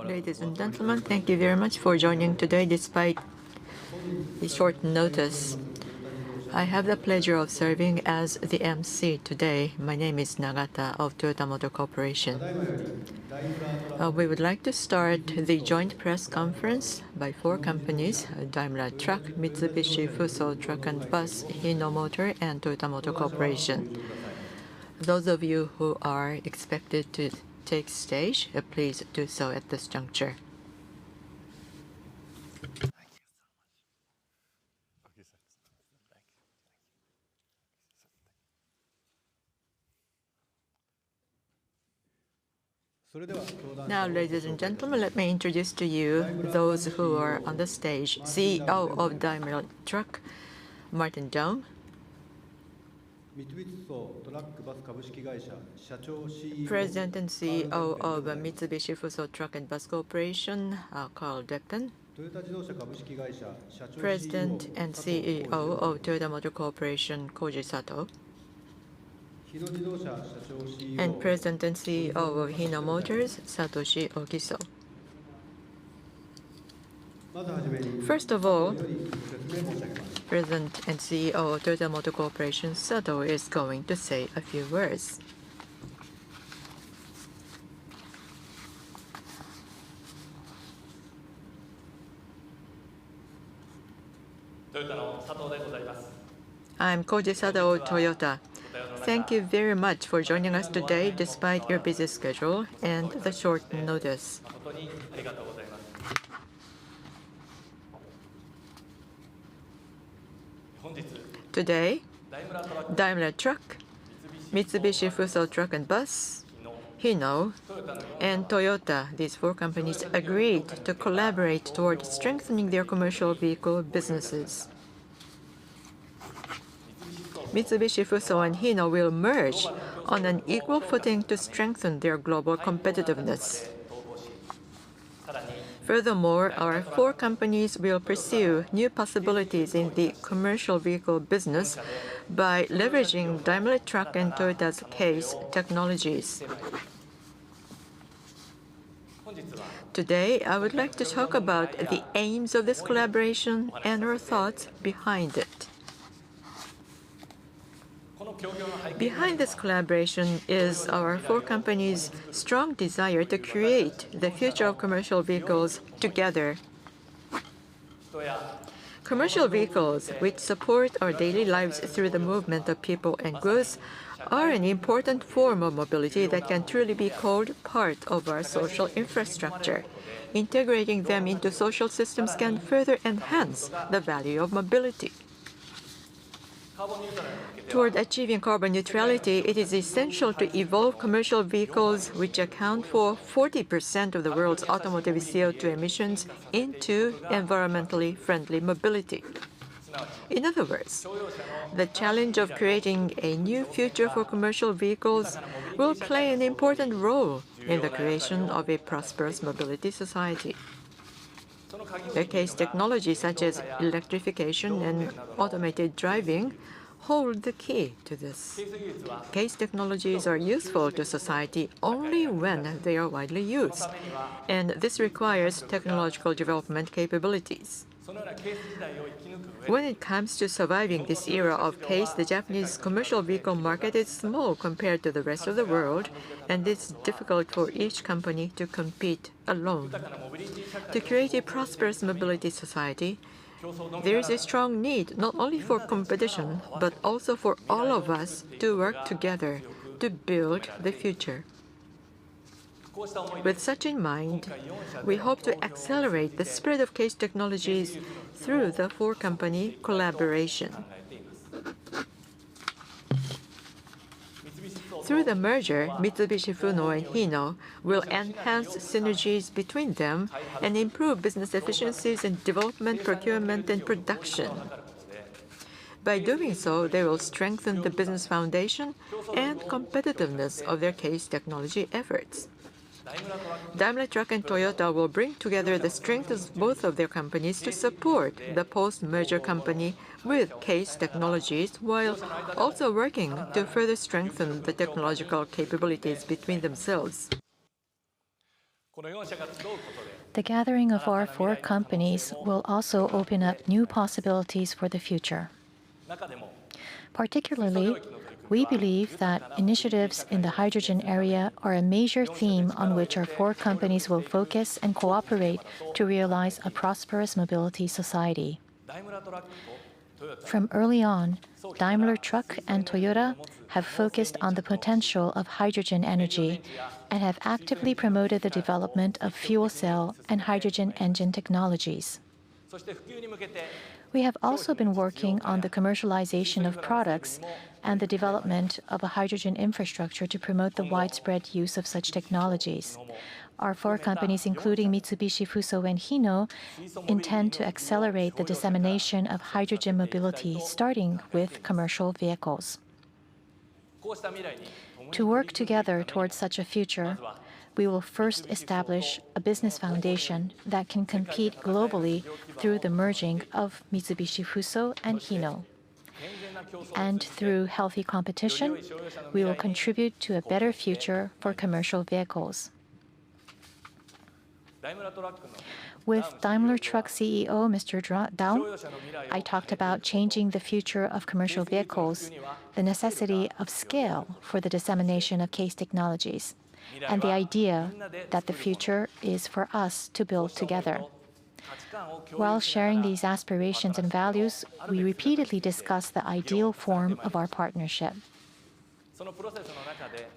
Ladies and gentlemen, thank you very much for joining today despite the short notice. I have the pleasure of serving as the MC today. My name is Nagata of Toyota Motor Corporation. We would like to start the joint press conference by four companies, Daimler Truck, Mitsubishi Fuso Truck and Bus, Hino Motor, and Toyota Motor Corporation. Those of you who are expected to take stage, please do so at this juncture. Now, ladies and gentlemen, let me introduce to you those who are on the stage. CEO of Daimler Truck, Martin Daum. President and CEO of Mitsubishi Fuso Truck and Bus Corporation, Karl Deppen. President and CEO of Toyota Motor Corporation, Koji Sato. And President and CEO of Hino Motors, Satoshi Ogiso. First of all, President and CEO of Toyota Motor Corporation, Sato, is going to say a few words. I'm Koji Sato of Toyota. Thank you very much for joining us today despite your busy schedule and the short notice. Today, Daimler Truck, Mitsubishi Fuso Truck and Bus, Hino, and Toyota, these four companies, agreed to collaborate toward strengthening their commercial vehicle businesses. Mitsubishi Fuso and Hino will merge on an equal footing to strengthen their global competitiveness. Furthermore, our four companies will pursue new possibilities in the commercial vehicle business by leveraging Daimler Truck and Toyota's CASE technologies. Today, I would like to talk about the aims of this collaboration and our thoughts behind it. Behind this collaboration is our four companies' strong desire to create the future of commercial vehicles together. Commercial vehicles, which support our daily lives through the movement of people and goods, are an important form of mobility that can truly be called part of our social infrastructure. Integrating them into social systems can further enhance the value of mobility. Toward achieving carbon neutrality, it is essential to evolve commercial vehicles, which account for 40% of the world's automotive CO2 emissions, into environmentally friendly mobility. In other words, the challenge of creating a new future for commercial vehicles will play an important role in the creation of a prosperous mobility society. The CASE technologies such as electrification and automated driving hold the key to this. CASE technologies are useful to society only when they are widely used, and this requires technological development capabilities. When it comes to surviving this era of CASE, the Japanese commercial vehicle market is small compared to the rest of the world, and it's difficult for each company to compete alone. To create a prosperous mobility society, there is a strong need not only for competition, but also for all of us to work together to build the future. With such in mind, we hope to accelerate the spread of CASE technologies through the four-company collaboration. Through the merger, Mitsubishi Fuso and Hino will enhance synergies between them and improve business efficiencies in development, procurement, and production. By doing so, they will strengthen the business foundation and competitiveness of their CASE technology efforts. Daimler Truck and Toyota will bring together the strengths of both of their companies to support the post-merger company with CASE technologies, while also working to further strengthen the technological capabilities between themselves. The gathering of our four companies will also open up new possibilities for the future. Particularly, we believe that initiatives in the hydrogen area are a major theme on which our four companies will focus and cooperate to realize a prosperous mobility society. From early on, Daimler Truck and Toyota have focused on the potential of hydrogen energy and have actively promoted the development of fuel cell and hydrogen engine technologies. We have also been working on the commercialization of products and the development of a hydrogen infrastructure to promote the widespread use of such technologies. Our four companies, including Mitsubishi Fuso and Hino, intend to accelerate the dissemination of hydrogen mobility, starting with commercial vehicles. To work together towards such a future, we will first establish a business foundation that can compete globally through the merging of Mitsubishi Fuso and Hino. And through healthy competition, we will contribute to a better future for commercial vehicles. With Daimler Truck CEO Mr. Daum, I talked about changing the future of commercial vehicles, the necessity of scale for the dissemination of CASE technologies, and the idea that the future is for us to build together. While sharing these aspirations and values, we repeatedly discussed the ideal form of our partnership.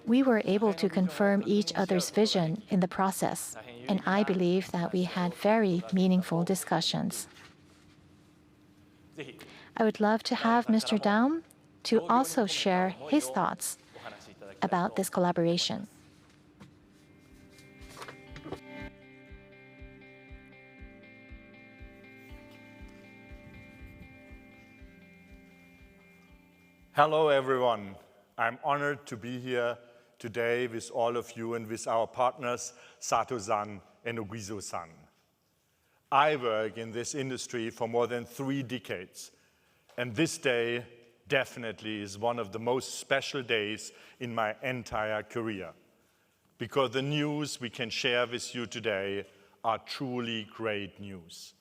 We were able to confirm each other's vision in the process, and I believe that we had very meaningful discussions. I would love to have Mr. Daum to also share his thoughts about this collaboration. Hello, everyone. I'm honored to be here today with all of you and with our partners, Sato-san and Ogiso-san. I work in this industry for more than 3 decades, and this day definitely is one of the most special days in my entire career, because the news we can share with you today are truly great news.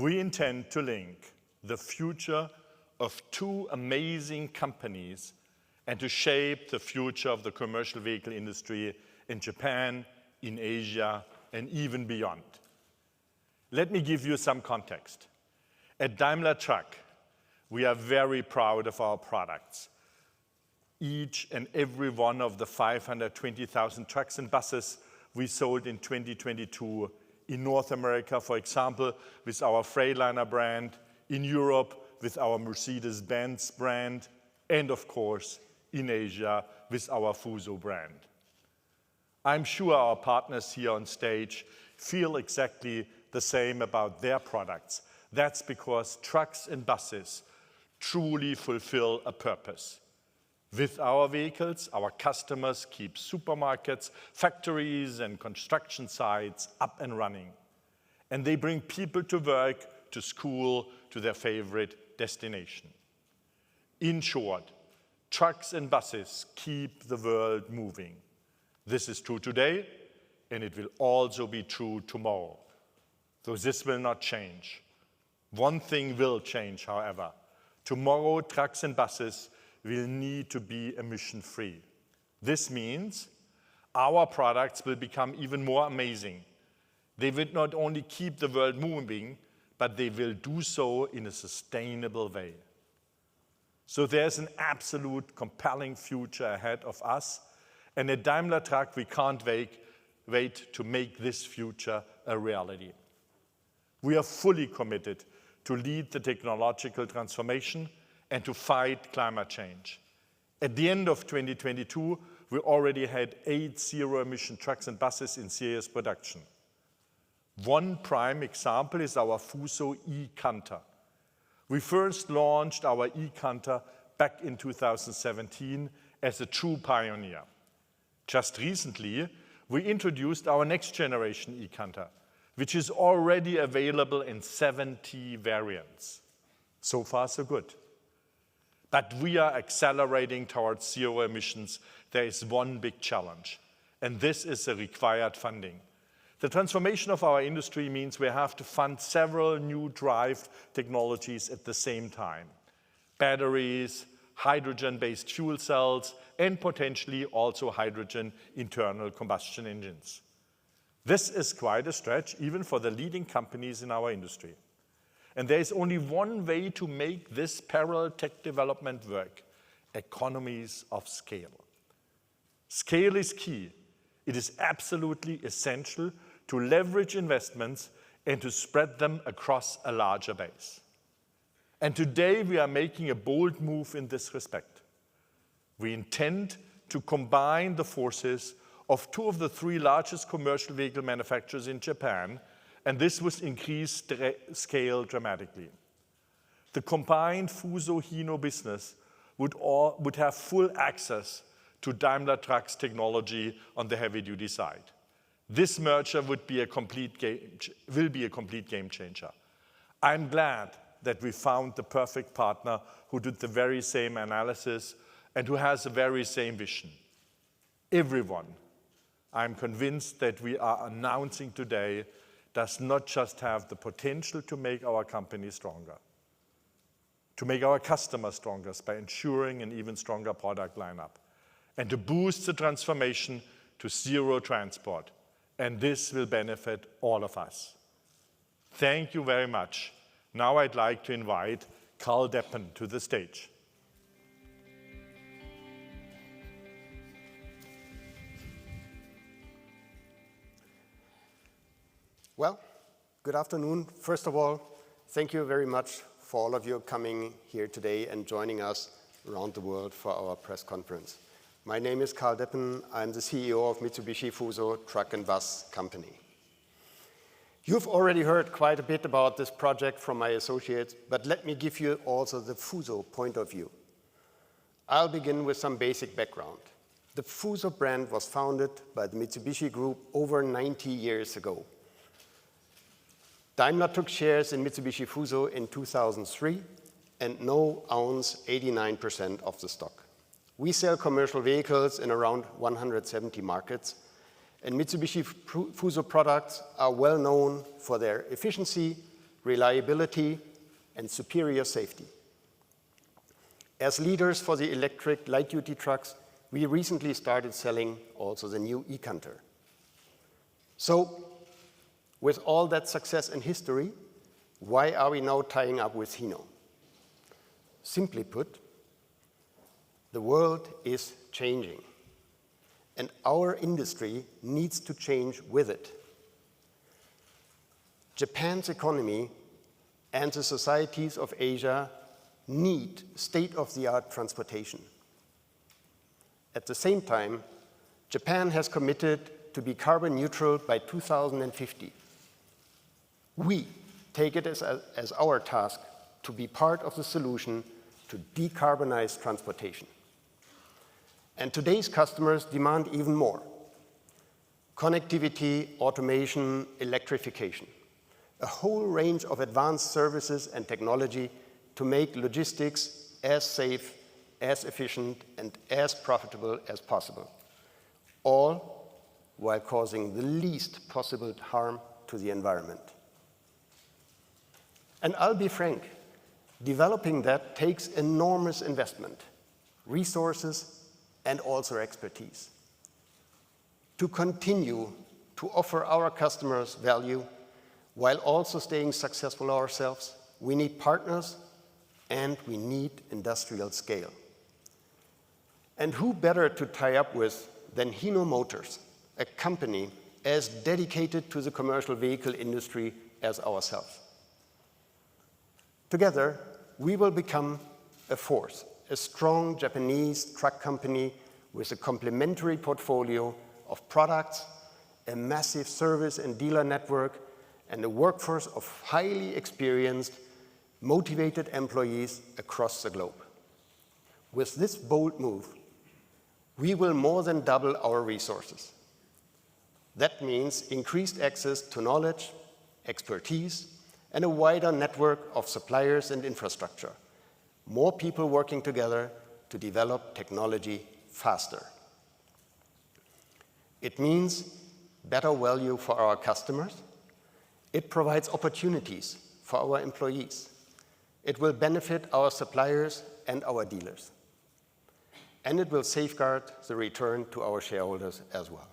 We intend to link the future of 2 amazing companies and to shape the future of the commercial vehicle industry in Japan, in Asia, and even beyond. Let me give you some context. At Daimler Truck, we are very proud of our products. Each and every one of the 520,000 trucks and buses we sold in 2022 in North America, for example, with our Freightliner brand, in Europe, with our Mercedes-Benz brand, and of course, in Asia, with our Fuso brand. I'm sure our partners here on stage feel exactly the same about their products. That's because trucks and buses truly fulfill a purpose. With our vehicles, our customers keep supermarkets, factories, and construction sites up and running. And they bring people to work, to school, to their favorite destination. In short, trucks and buses keep the world moving. This is true today, and it will also be true tomorrow. So this will not change. One thing will change, however. Tomorrow, trucks and buses will need to be emission-free. This means our products will become even more amazing. They will not only keep the world moving, but they will do so in a sustainable way. So there's an absolute compelling future ahead of us, and at Daimler Truck we can't wait to make this future a reality. We are fully committed to lead the technological transformation and to fight climate change. At the end of 2022, we already had 8 zero-emission trucks and buses in serious production. One prime example is our Fuso e-Canter. We first launched our e-Canter back in 2017 as a true pioneer. Just recently, we introduced our next generation e-Canter, which is already available in 70 variants. So far, so good. But we are accelerating towards zero emissions. There is one big challenge, And this is the required funding. The transformation of our industry means we have to fund several new drive technologies at the same time. Batteries, hydrogen-based fuel cells, and potentially also hydrogen internal combustion engines. This is quite a stretch, even for the leading companies in our industry. And there is only one way to make this parallel tech development work: economies of scale. Scale is key. It is absolutely essential to leverage investments and to spread them across a larger base. And today we are making a bold move in this respect. We intend to combine the forces of two of the three largest commercial vehicle manufacturers in Japan, and this would increase scale dramatically. The combined Fuso Hino business would have full access to Daimler Truck's technology on the heavy-duty side. This merger will be a complete game changer. I'm glad that we found the perfect partner who did the very same analysis and who has the very same vision. Everyone, I'm convinced that we are announcing today, does not just have the potential to make our company stronger, to make our customers stronger by ensuring an even stronger product lineup, and to boost the transformation to zero transport. And this will benefit all of us. Thank you very much. Now I'd like to invite Karl Deppen to the stage. Well, good afternoon. First of all, thank you very much for all of you coming here today and joining us around the world for our press conference. My name is Karl Deppen. I'm the CEO of Mitsubishi Fuso Truck and Bus Company. You've already heard quite a bit about this project from my associates, but let me give you also the Fuso point of view. I'll begin with some basic background. The Fuso brand was founded by the Mitsubishi Group over 90 years ago. Daimler took shares in Mitsubishi Fuso in 2003 and now owns 89% of the stock. We sell commercial vehicles in around 170 markets, and Mitsubishi Fuso products are well known for their efficiency, reliability, and superior safety. As leaders for the electric light-duty trucks, we recently started selling also the new e-Canter. So, with all that success and history, why are we now tying up with Hino? Simply put, the world is changing, and our industry needs to change with it. Japan's economy and the societies of Asia need state-of-the-art transportation. At the same time, Japan has committed to be carbon neutral by 2050. We take it as our task to be part of the solution to decarbonize transportation. And today's customers demand even more: connectivity, automation, electrification, a whole range of advanced services and technology to make logistics as safe, as efficient, and as profitable as possible, all while causing the least possible harm to the environment. And I'll be frank, developing that takes enormous investment, resources, and also expertise. To continue to offer our customers value while also staying successful ourselves, we need partners and we need industrial scale. And who better to tie up with than Hino Motors, a company as dedicated to the commercial vehicle industry as ourselves. Together, we will become a force, a strong Japanese truck company with a complementary portfolio of products, a massive service and dealer network, and a workforce of highly experienced, motivated employees across the globe. With this bold move, we will more than double our resources. That means increased access to knowledge, expertise, and a wider network of suppliers and infrastructure. More people working together to develop technology faster. It means better value for our customers. It provides opportunities for our employees. It will benefit our suppliers and our dealers. And it will safeguard the return to our shareholders as well.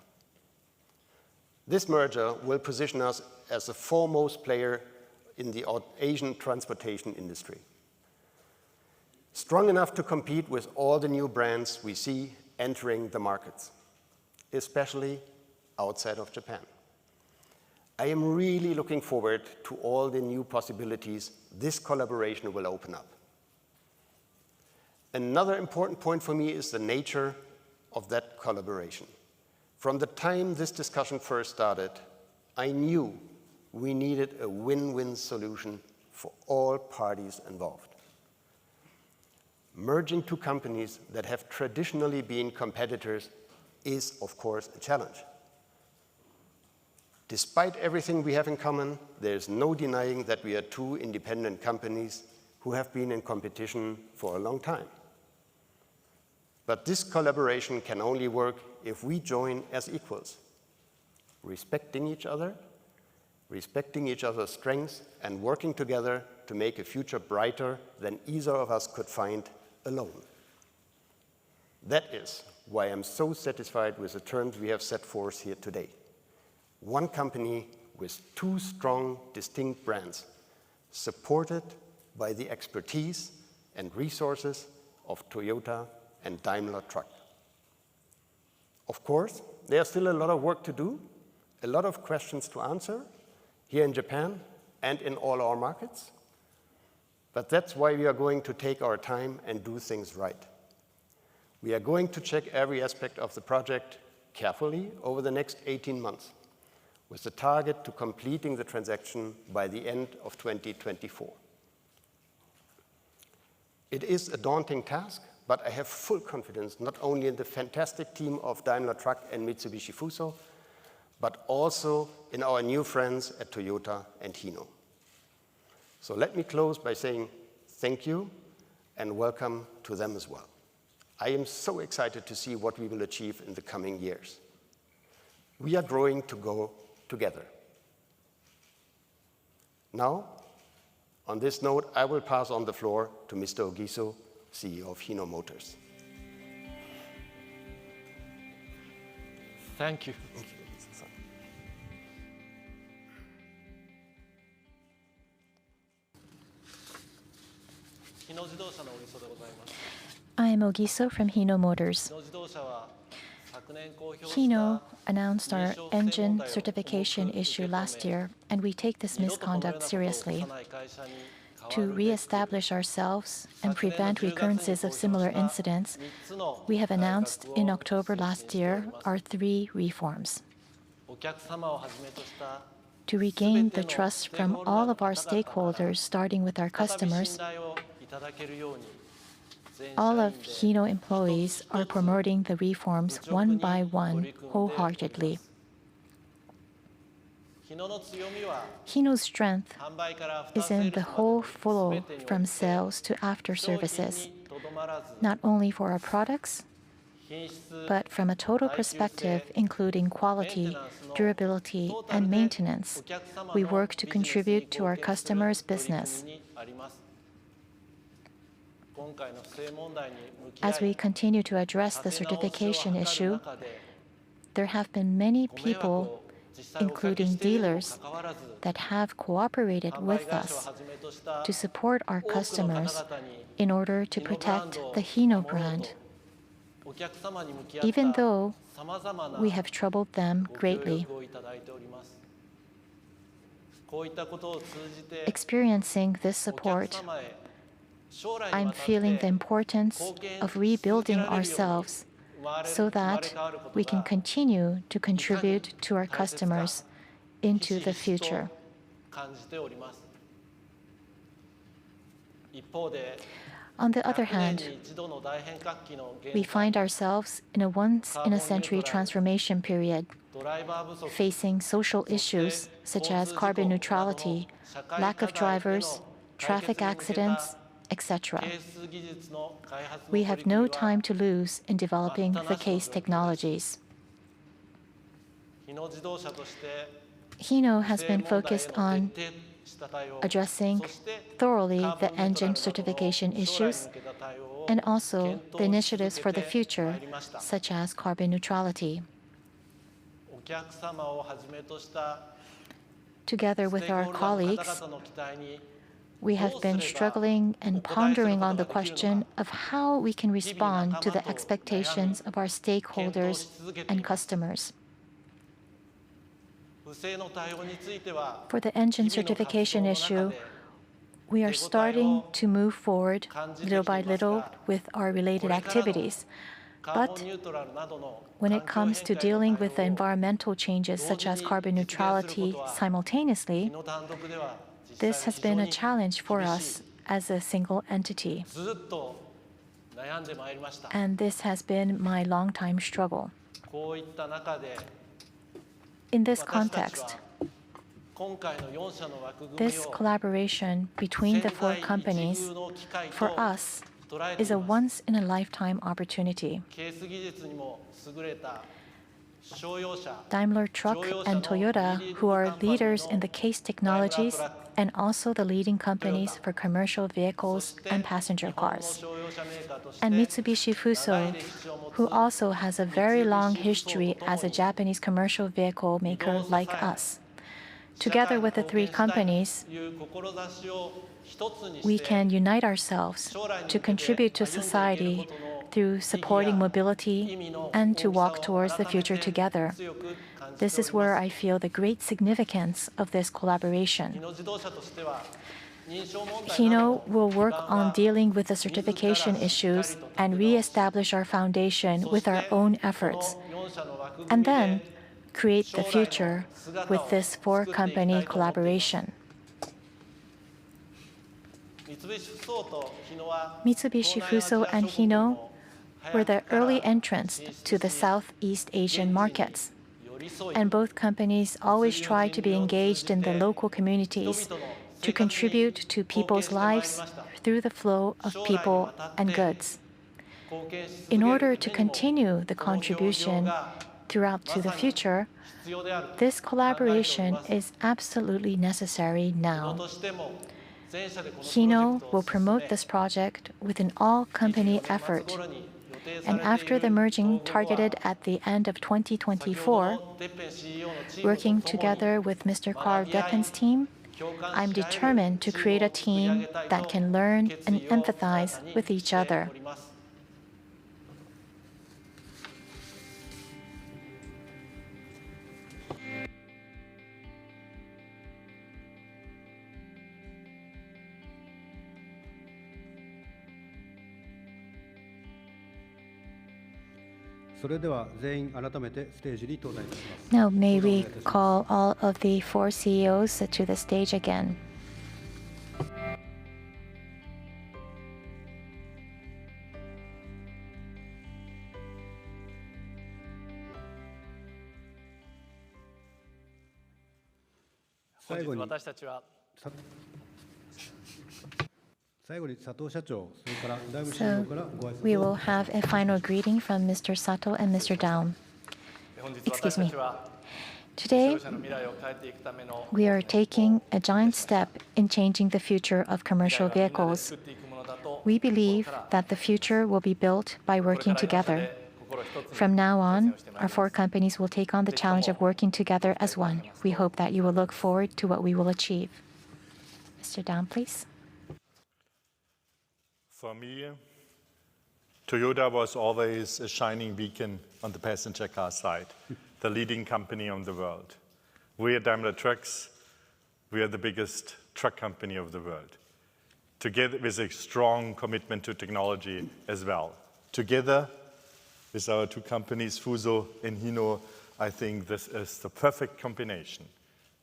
This merger will position us as the foremost player in the Asian transportation industry, strong enough to compete with all the new brands we see entering the markets, especially outside of Japan. I am really looking forward to all the new possibilities this collaboration will open up. Another important point for me is the nature of that collaboration. From the time this discussion first started, I knew we needed a win-win solution for all parties involved. Merging two companies that have traditionally been competitors is, of course, a challenge. Despite everything we have in common, there is no denying that we are two independent companies who have been in competition for a long time. But this collaboration can only work if we join as equals, respecting each other, respecting each other's strengths, and working together to make a future brighter than either of us could find alone. That is why I'm so satisfied with the terms we have set forth here today. One company with two strong, distinct brands, supported by the expertise and resources of Toyota and Daimler Truck. Of course, there's still a lot of work to do, a lot of questions to answer here in Japan and in all our markets. But that's why we are going to take our time and do things right. We are going to check every aspect of the project carefully over the next 18 months, with the target to completing the transaction by the end of 2024. It is a daunting task, but I have full confidence not only in the fantastic team of Daimler Truck and Mitsubishi Fuso, but also in our new friends at Toyota and Hino. So let me close by saying thank you and welcome to them as well. I am so excited to see what we will achieve in the coming years. We are growing to go together. Now, on this note, I will pass on the floor to Mr. Ogiso, CEO of Hino Motors. Thank you. I am Ogiso from Hino Motors. Hino announced our engine certification issue last year, and we take this misconduct seriously. To re-establish ourselves and prevent recurrences of similar incidents, we have announced in October last year our 3 reforms. To regain the trust from all of our stakeholders, starting with our customers, all of Hino employees are promoting the reforms one by one wholeheartedly. Hino's strength is in the whole flow from sales to after services, not only for our products, but from a total perspective, including quality, durability, and maintenance. We work to contribute to our customers' business. As we continue to address the certification issue, there have been many people, including dealers, that have cooperated with us to support our customers in order to protect the Hino brand, even though we have troubled them greatly. Experiencing this support, I'm feeling the importance of rebuilding ourselves so that we can continue to contribute to our customers into the future. On the other hand, we find ourselves in a once-in-a-century transformation period, facing social issues such as carbon neutrality, lack of drivers, traffic accidents, etc. We have no time to lose in developing the case technologies. Hino has been focused on addressing thoroughly the engine certification issues and also the initiatives for the future, such as carbon neutrality. Together with our colleagues, we have been struggling and pondering on the question of how we can respond to the expectations of our stakeholders and customers. For the engine certification issue, we are starting to move forward little by little with our related activities. But when it comes to dealing with the environmental changes such as carbon neutrality simultaneously, this has been a challenge for us as a single entity. And this has been my long-time struggle. In this context, this collaboration between the four companies, for us, is a once-in-a-lifetime opportunity. Daimler Truck and Toyota, who are leaders in the case technologies and also the leading companies for commercial vehicles and passenger cars. And Mitsubishi Fuso, who also has a very long history as a Japanese commercial vehicle maker like us. Together with the three companies, we can unite ourselves to contribute to society through supporting mobility and to walk towards the future together. This is where I feel the great significance of this collaboration. Hino will work on dealing with the certification issues and re-establish our foundation with our own efforts, and then create the future with this four-company collaboration. Mitsubishi Fuso and Hino were the early entrants to the Southeast Asian markets, and both companies always try to be engaged in the local communities to contribute to people's lives through the flow of people and goods. In order to continue the contribution throughout to the future, this collaboration is absolutely necessary now. Hino will promote this project with an all-company effort, and after the merging targeted at the end of 2024, working together with Mr. Karl Deppen's team, I'm determined to create a team that can learn and empathize with each other. Now may we call all of the four CEOs to the stage again. So we will have a final greeting from Mr. Sato and Mr. Daum. Excuse me. Today, we are taking a giant step in changing the future of commercial vehicles. We believe that the future will be built by working together. From now on, our four companies will take on the challenge of working together as one. We hope that you will look forward to what we will achieve. Mr. Daum, please. For me, Toyota was always a shining beacon on the passenger car side, the leading company in the world. We at Daimler Trucks, we are the biggest truck company of the world, together with a strong commitment to technology as well. Together with our two companies, Fuso and Hino, I think this is the perfect combination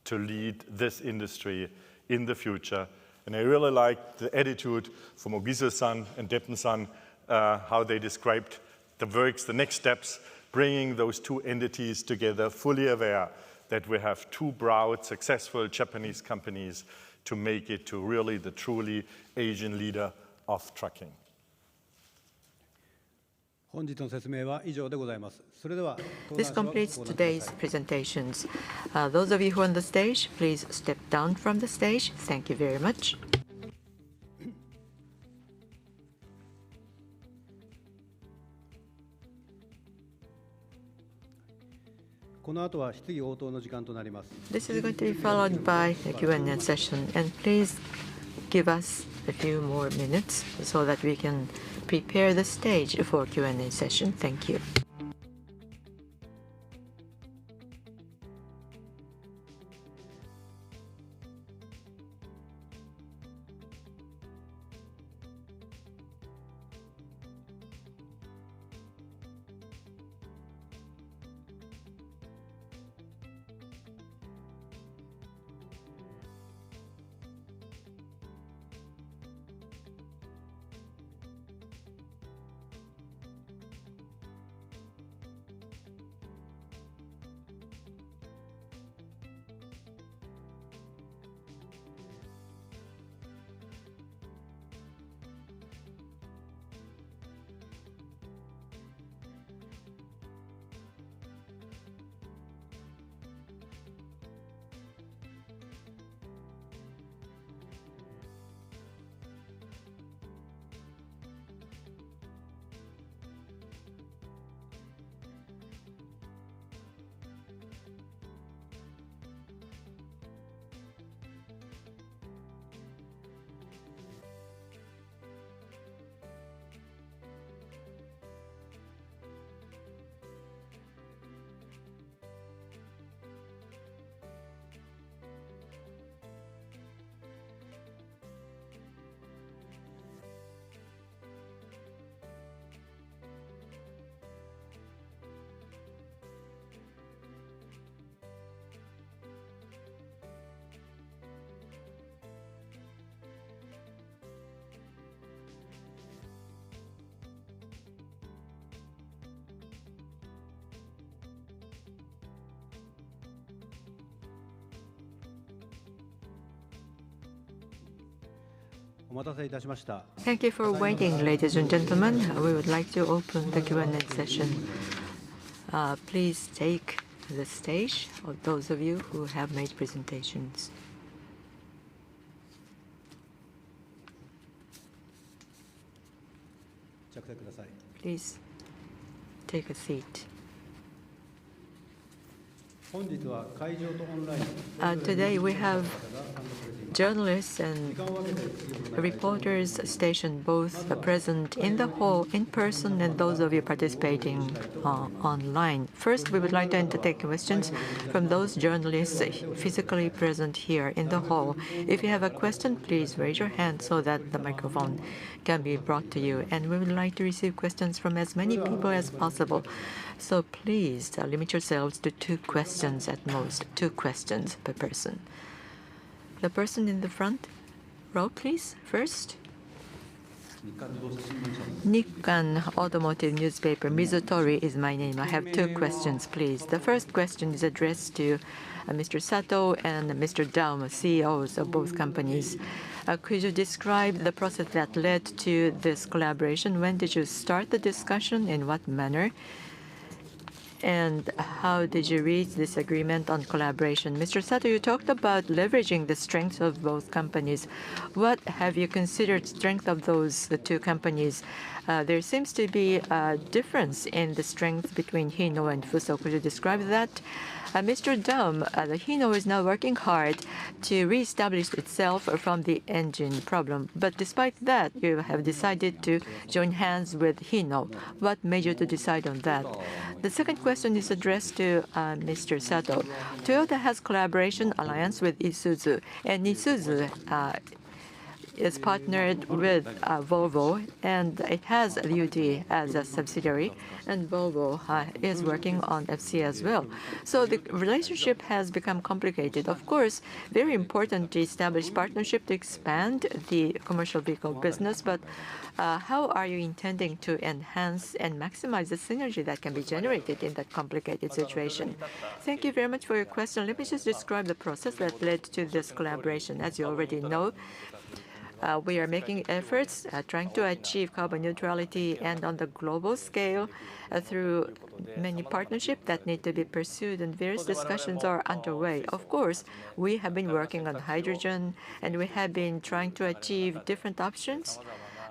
to lead this industry in the future. And I really like the attitude from Ogiso-san and Deppen-san, how they described the works, the next steps, bringing those two entities together, fully aware that we have two proud, successful Japanese companies to make it to really the truly Asian leader of trucking. This completes today's presentations. Those of you who are on the stage, please step down from the stage. Thank you very much. This is going to be followed by a Q&A session, and please give us a few more minutes so that we can prepare the stage for Q&A session. Thank you. Thank you for waiting, ladies and gentlemen. We would like to open the Q&A session. Please take the stage, or those of you who have made presentations. Please take a seat. Today we have journalists and reporters stationed both present in the hall in person and those of you participating online. First, we would like to entertain questions from those journalists physically present here in the hall. If you have a question, please raise your hand so that the microphone can be brought to you. And we would like to receive questions from as many people as possible. So please limit yourselves to 2 questions at most, 2 questions per person. The person in the front row, please, first. Nikkan Automotive Newspaper, Mizutori is my name. I have 2 questions, please. The first question is addressed to Mr. Sato and Mr. Daum, CEOs of both companies. Could you describe the process that led to this collaboration? When did you start the discussion? In what manner? And how did you reach this agreement on collaboration? Mr. Sato, you talked about leveraging the strengths of both companies. What have you considered strength of those 2 companies? There seems to be a difference in the strength between Hino and Fuso. Could you describe that? Mr. Daum, the Hino is now working hard to reestablish itself from the engine problem. But despite that, you have decided to join hands with Hino. What made you to decide on that? The second question is addressed to Mr. Sato. Toyota has collaboration alliance with Isuzu, and Isuzu is partnered with Volvo, and it has UD as a subsidiary, and Volvo is working on FC as well. So the relationship has become complicated. Of course, very important to establish partnership to expand the commercial vehicle business, but how are you intending to enhance and maximize the synergy that can be generated in that complicated situation? Thank you very much for your question. Let me just describe the process that led to this collaboration. As you already know, we are making efforts trying to achieve carbon neutrality, and on the global scale through many partnerships that need to be pursued, and various discussions are underway. Of course, we have been working on hydrogen, and we have been trying to achieve different options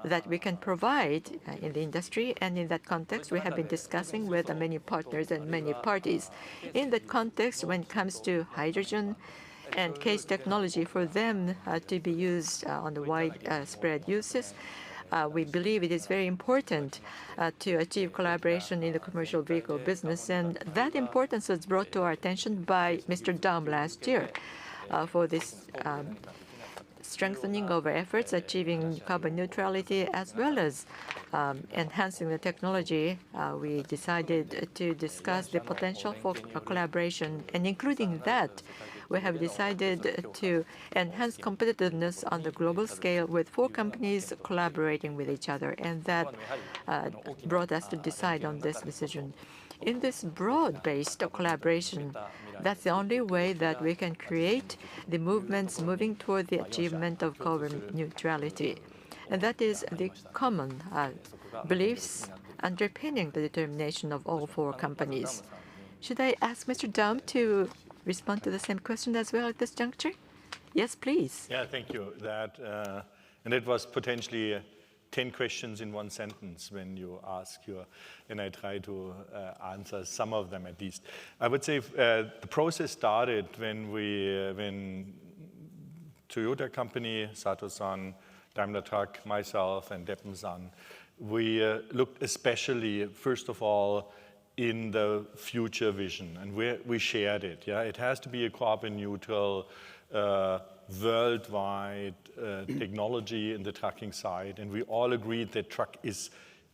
that we can provide in the industry. And in that context, we have been discussing with many partners and many parties. In that context, when it comes to hydrogen and case technology for them to be used on the widespread uses, we believe it is very important to achieve collaboration in the commercial vehicle business. And that importance was brought to our attention by Mr. Daum last year for this strengthening of our efforts, achieving carbon neutrality, as well as enhancing the technology. We decided to discuss the potential for collaboration, and including that, we have decided to enhance competitiveness on the global scale with 4 companies collaborating with each other, and that brought us to decide on this decision. In this broad-based collaboration, that's the only way that we can create the movements moving toward the achievement of carbon neutrality. And that is the common beliefs underpinning the determination of all 4 companies. Should I ask Mr. Daum to respond to the same question as well at this juncture? Yes, please. Yeah, thank you. And it was potentially 10 questions in one sentence when you ask and I try to answer some of them at least. I would say the process started when Toyota company, Sato-san, Daimler Truck, myself, and Deppen-san, we looked especially, first of all, in the future vision, and we shared it. Yeah, it has to be a carbon neutral, worldwide technology in the trucking side, and we all agreed that truck is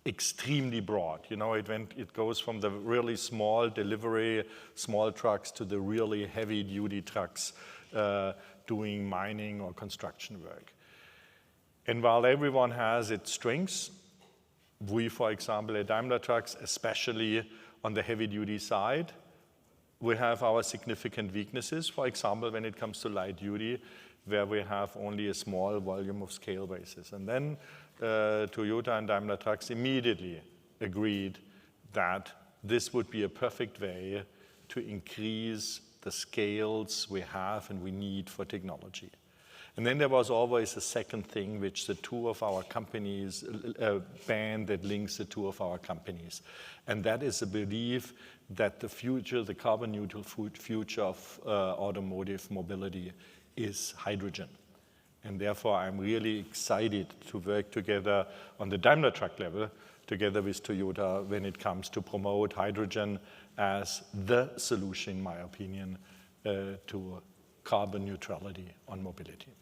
extremely broad. You know, it goes from the really small delivery, small trucks to the really heavy-duty trucks doing mining or construction work. And while everyone has its strengths, we, for example, at Daimler Trucks, especially on the heavy-duty side, we have our significant weaknesses, for example, when it comes to light duty, where we have only a small volume of scale bases. And then Toyota and Daimler Trucks immediately agreed that this would be a perfect way to increase the scales we have and we need for technology. And then there was always a second thing, which the 2 of our companies, a band that links the 2 of our companies. And that is a belief that the future, the carbon neutral future of automotive mobility is hydrogen. And therefore, I'm really excited to work together on the Daimler Truck level, together with Toyota, when it comes to promote hydrogen as the solution, in my opinion, to carbon neutrality on mobility.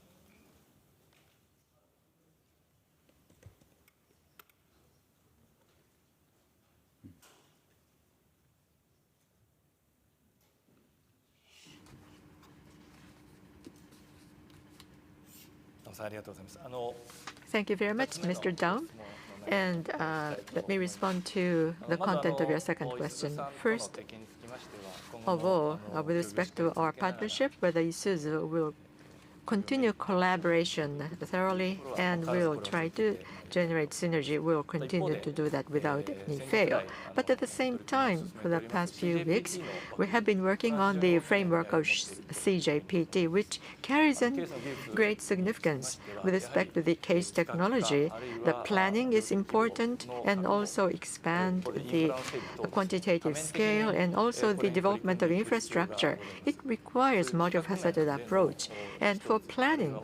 Thank you very much, Mr. Daum. And let me respond to the content of your second question. First of all, with respect to our partnership, whether Isuzu will continue collaboration thoroughly and will try to generate synergy. We'll continue to do that without any fail. But at the same time, for the past few weeks, we have been working on the framework of CJPT, which carries a great significance with respect to the case technology. The planning is important, and also expand the quantitative scale, and also the development of infrastructure. It requires multifaceted approach. And for planning,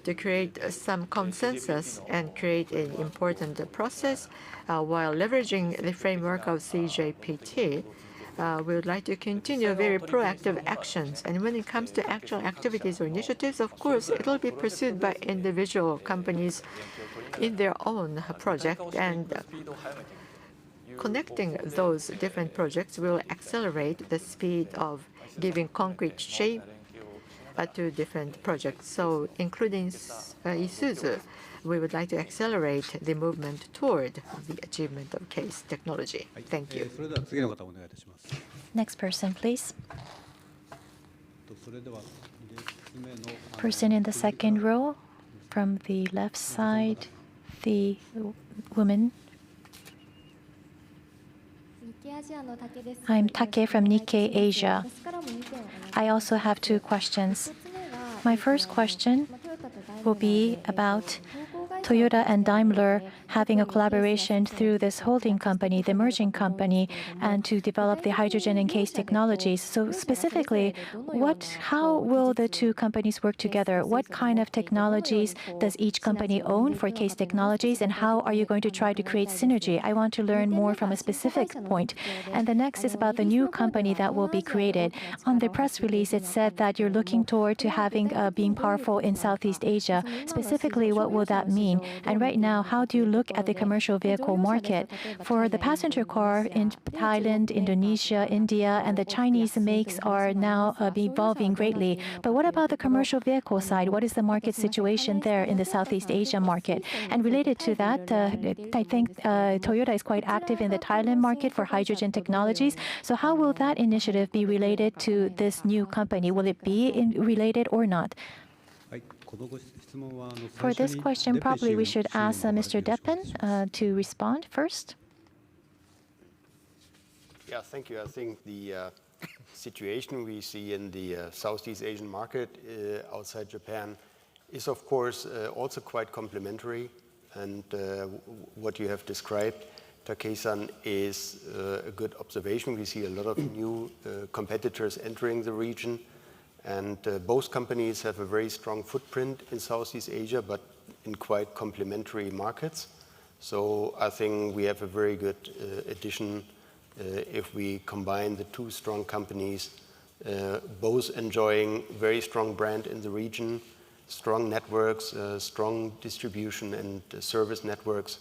to create some consensus and create an important process while leveraging the framework of CJPT, we would like to continue very proactive actions. And when it comes to actual activities or initiatives, of course, it will be pursued by individual companies in their own project. And connecting those different projects will accelerate the speed of giving concrete shape to different projects. So including Isuzu, we would like to accelerate the movement toward the achievement of case technology. Thank you. Next person, please. Person in the second row, From the left side, the woman. I'm Take from Nikkei Asia. I also have two questions. My first question will be about Toyota and Daimler having a collaboration through this holding company, the merging company, and to develop the hydrogen and CASE technologies. So specifically, how will the two companies work together? What kind of technologies does each company own for CASE technologies, and how are you going to try to create synergy? I want to learn more from a specific point. And the next is about the new company that will be created. On the press release, it said that you're looking toward to having being powerful in Southeast Asia. Specifically, what will that mean? And right now, how do you look at the commercial vehicle market? For the passenger car in Thailand, Indonesia, India, and the Chinese makes are now evolving greatly. But what about the commercial vehicle side? What is the market situation there in the Southeast Asia market? And related to that, I think Toyota is quite active in the Thailand market for hydrogen technologies. So how will that initiative be related to this new company? Will it be related or not? For this question, probably we should ask Mr. Deppen to respond first. Yeah, thank you. I think the situation we see in the Southeast Asian market outside Japan is, of course, also quite complementary. And what you have described, Takei-san, is a good observation. We see a lot of new competitors entering the region. And both companies have a very strong footprint in Southeast Asia, but in quite complementary markets. So I think we have a very good addition if we combine the two strong companies, both enjoying very strong brand in the region, strong networks, strong distribution and service networks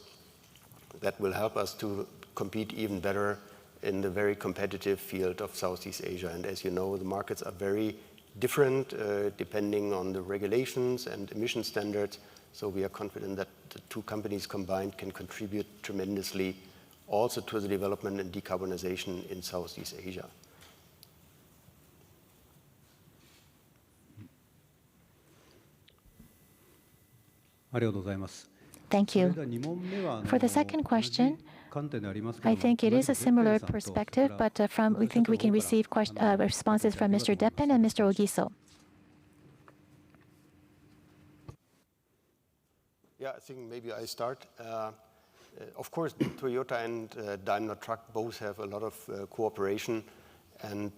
that will help us to compete even better in the very competitive field of Southeast Asia. And as you know, the markets are very different depending on the regulations and emission standards. So we are confident that the two companies combined can contribute tremendously also to the development and decarbonization in Southeast Asia. Thank you. For the second question, I think it is a similar perspective, but we think we can receive responses from Mr. Deppen and Mr. Ogiso. Yeah, I think maybe I start. Of course, Toyota and Daimler Truck both have a lot of cooperation, and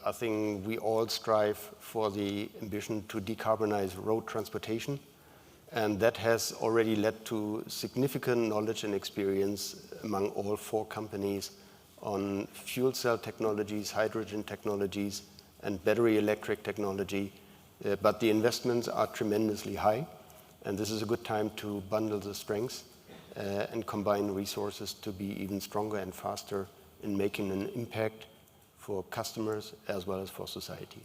I think we all strive for the ambition to decarbonize road transportation. And that has already led to significant knowledge and experience among all four companies on fuel cell technologies, hydrogen technologies, and battery electric technology. But the investments are tremendously high. And this is a good time to bundle the strengths and combine resources to be even stronger and faster in making an impact for customers as well as for society.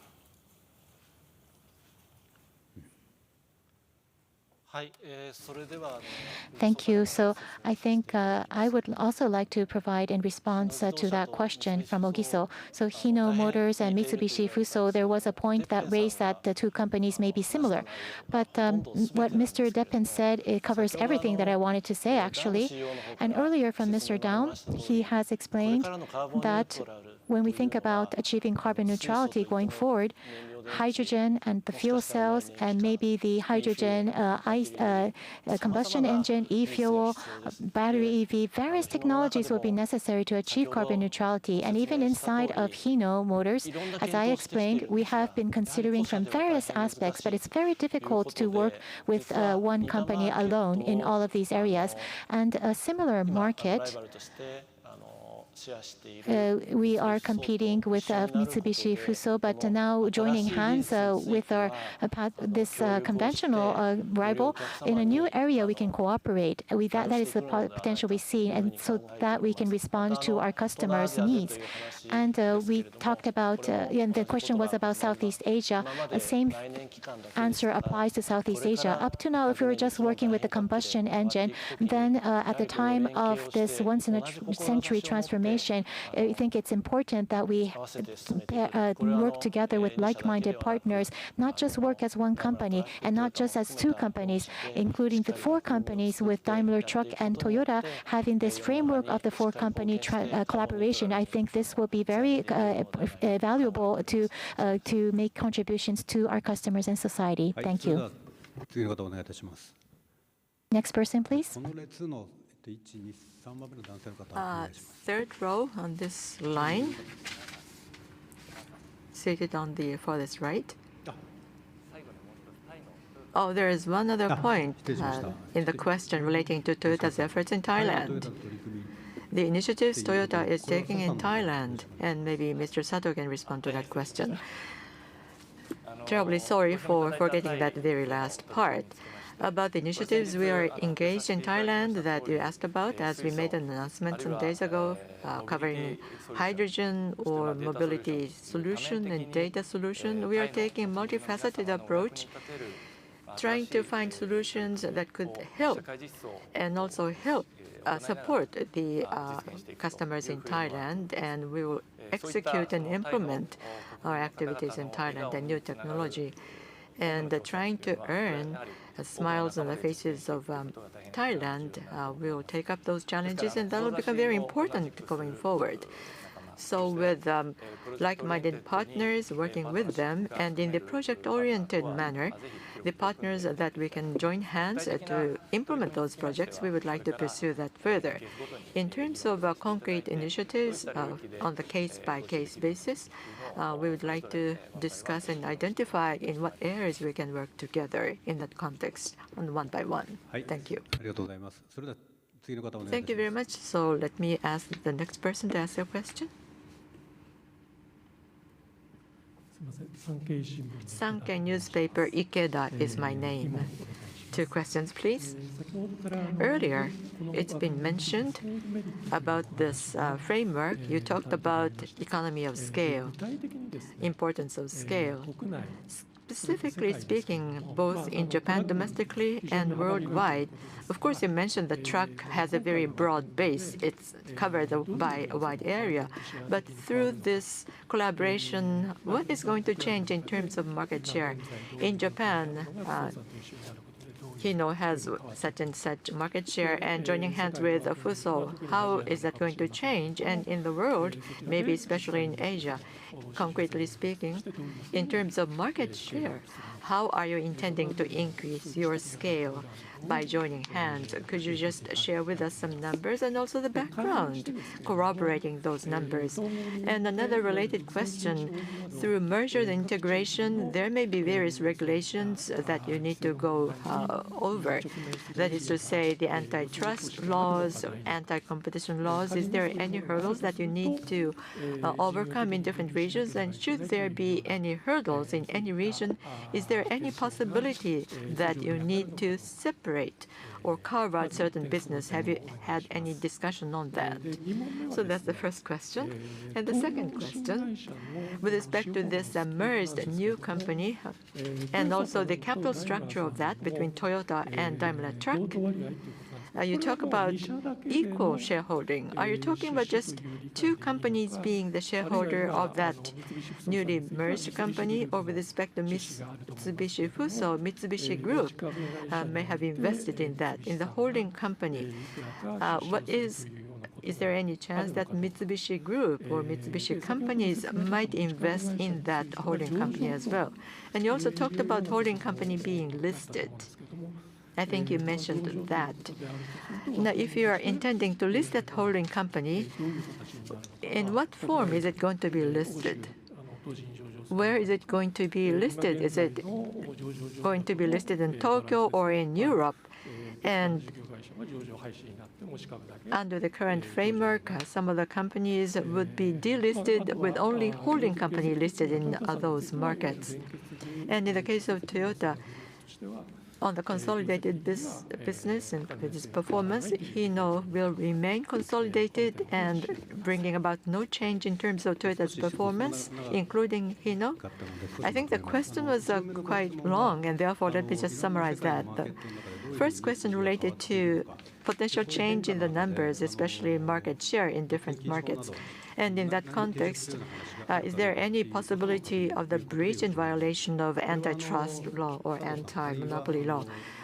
Thank you. So I think I would also like to provide in response to that question from Ogiso. So Hino Motors and Mitsubishi Fuso, there was a point that raised that the two companies may be similar. But what Mr. Deppen said, it covers everything that I wanted to say, actually. And earlier from Mr. Daum, he has explained that when we think about achieving carbon neutrality going forward, hydrogen and the fuel cells and maybe the hydrogen combustion engine, e-fuel, battery EV, various technologies will be necessary to achieve carbon neutrality. And even inside of Hino Motors, as I explained, we have been considering from various aspects, but it's very difficult to work with one company alone in all of these areas. And a similar market, we are competing with Mitsubishi Fuso, but now joining hands with this conventional rival in a new area, we can cooperate. That is the potential we see, and so that we can respond to our customers' needs. And we talked about, and the question was about Southeast Asia. The same answer applies to Southeast Asia. Up to now, if we were just working with the combustion engine, then at the time of this once-in-a-century transformation, information. I think it's important that we work together with like-minded partners, not just work as one company and not just as two companies, including the four companies with Daimler Truck and Toyota having this framework of the four-company collaboration. I think this will be very valuable to make contributions to our customers and society. Thank you. Next person, please. Third row on this line, seated on the farthest right. Oh, there is one other point in the question relating to Toyota's efforts in Thailand. The initiatives Toyota is taking in Thailand, and maybe Mr. Sato can respond to that question. Terribly sorry for forgetting that very last part. About the initiatives we are engaged in Thailand that you asked about, as we made an announcement some days ago, covering hydrogen or mobility solution and data solution. We are taking a multifaceted approach, trying to find solutions that could help and also help support the customers in Thailand, and we will execute and implement our activities in Thailand and new technology, and trying to earn smiles on the faces of Thailand. We will take up those challenges, and that will become very important going forward. So with like-minded partners, working with them, and in the project-oriented manner, the partners that we can join hands to implement those projects, we would like to pursue that further. In terms of concrete initiatives on the case-by-case basis, we would like to discuss and identify in what areas we can work together in that context, one by one. Thank you. Thank you very much. So let me ask the next person to ask your question. Sankei newspaper, Ikeda is my name. Two questions, please. Earlier, it's been mentioned about this framework. You talked about economy of scale, importance of scale. Specifically speaking, both in Japan domestically and worldwide, of course, you mentioned the truck has a very broad base. It's covered by a wide area. But through this collaboration, what is going to change in terms of market share? In Japan, Hino has such and such market share, and joining hands with Fuso, how is that going to change? And in the world, maybe especially in Asia, concretely speaking, in terms of market share, how are you intending to increase your scale by joining hands? Could you just share with us some numbers and also the background corroborating those numbers? And another related question, through merger and integration, there may be various regulations that you need to go over. That is to say, the antitrust laws, anti-competition laws. Is there any hurdles that you need to overcome in different regions? And should there be any hurdles in any region, is there any possibility that you need to separate or carve out certain business? Have you had any discussion on that? So that's the first question. And the second question, with respect to this merged new company and also the capital structure of that between Toyota and Daimler Truck, you talk about equal shareholding. Are you talking about just two companies being the shareholder of that newly merged company, or with respect to Mitsubishi Fuso, Mitsubishi Group may have invested in that, in the holding company? Is there any chance that Mitsubishi Group or Mitsubishi companies might invest in that holding company as well? And you also talked about holding company being listed. I think you mentioned that. Now, if you are intending to list that holding company, in what form is it going to be listed? Where is it going to be listed? Is it going to be listed in Tokyo or in Europe? And under the current framework, some of the companies would be delisted with only holding company listed in those markets. And in the case of Toyota, on the consolidated business and with its performance, Hino will remain consolidated and bringing about no change in terms of Toyota's performance, including Hino. I think the question was quite long, and therefore let me just summarize that. The first question related to potential change in the numbers, especially market share in different markets. And in that context, is there any possibility of the breach and violation of antitrust law or anti-monopoly law?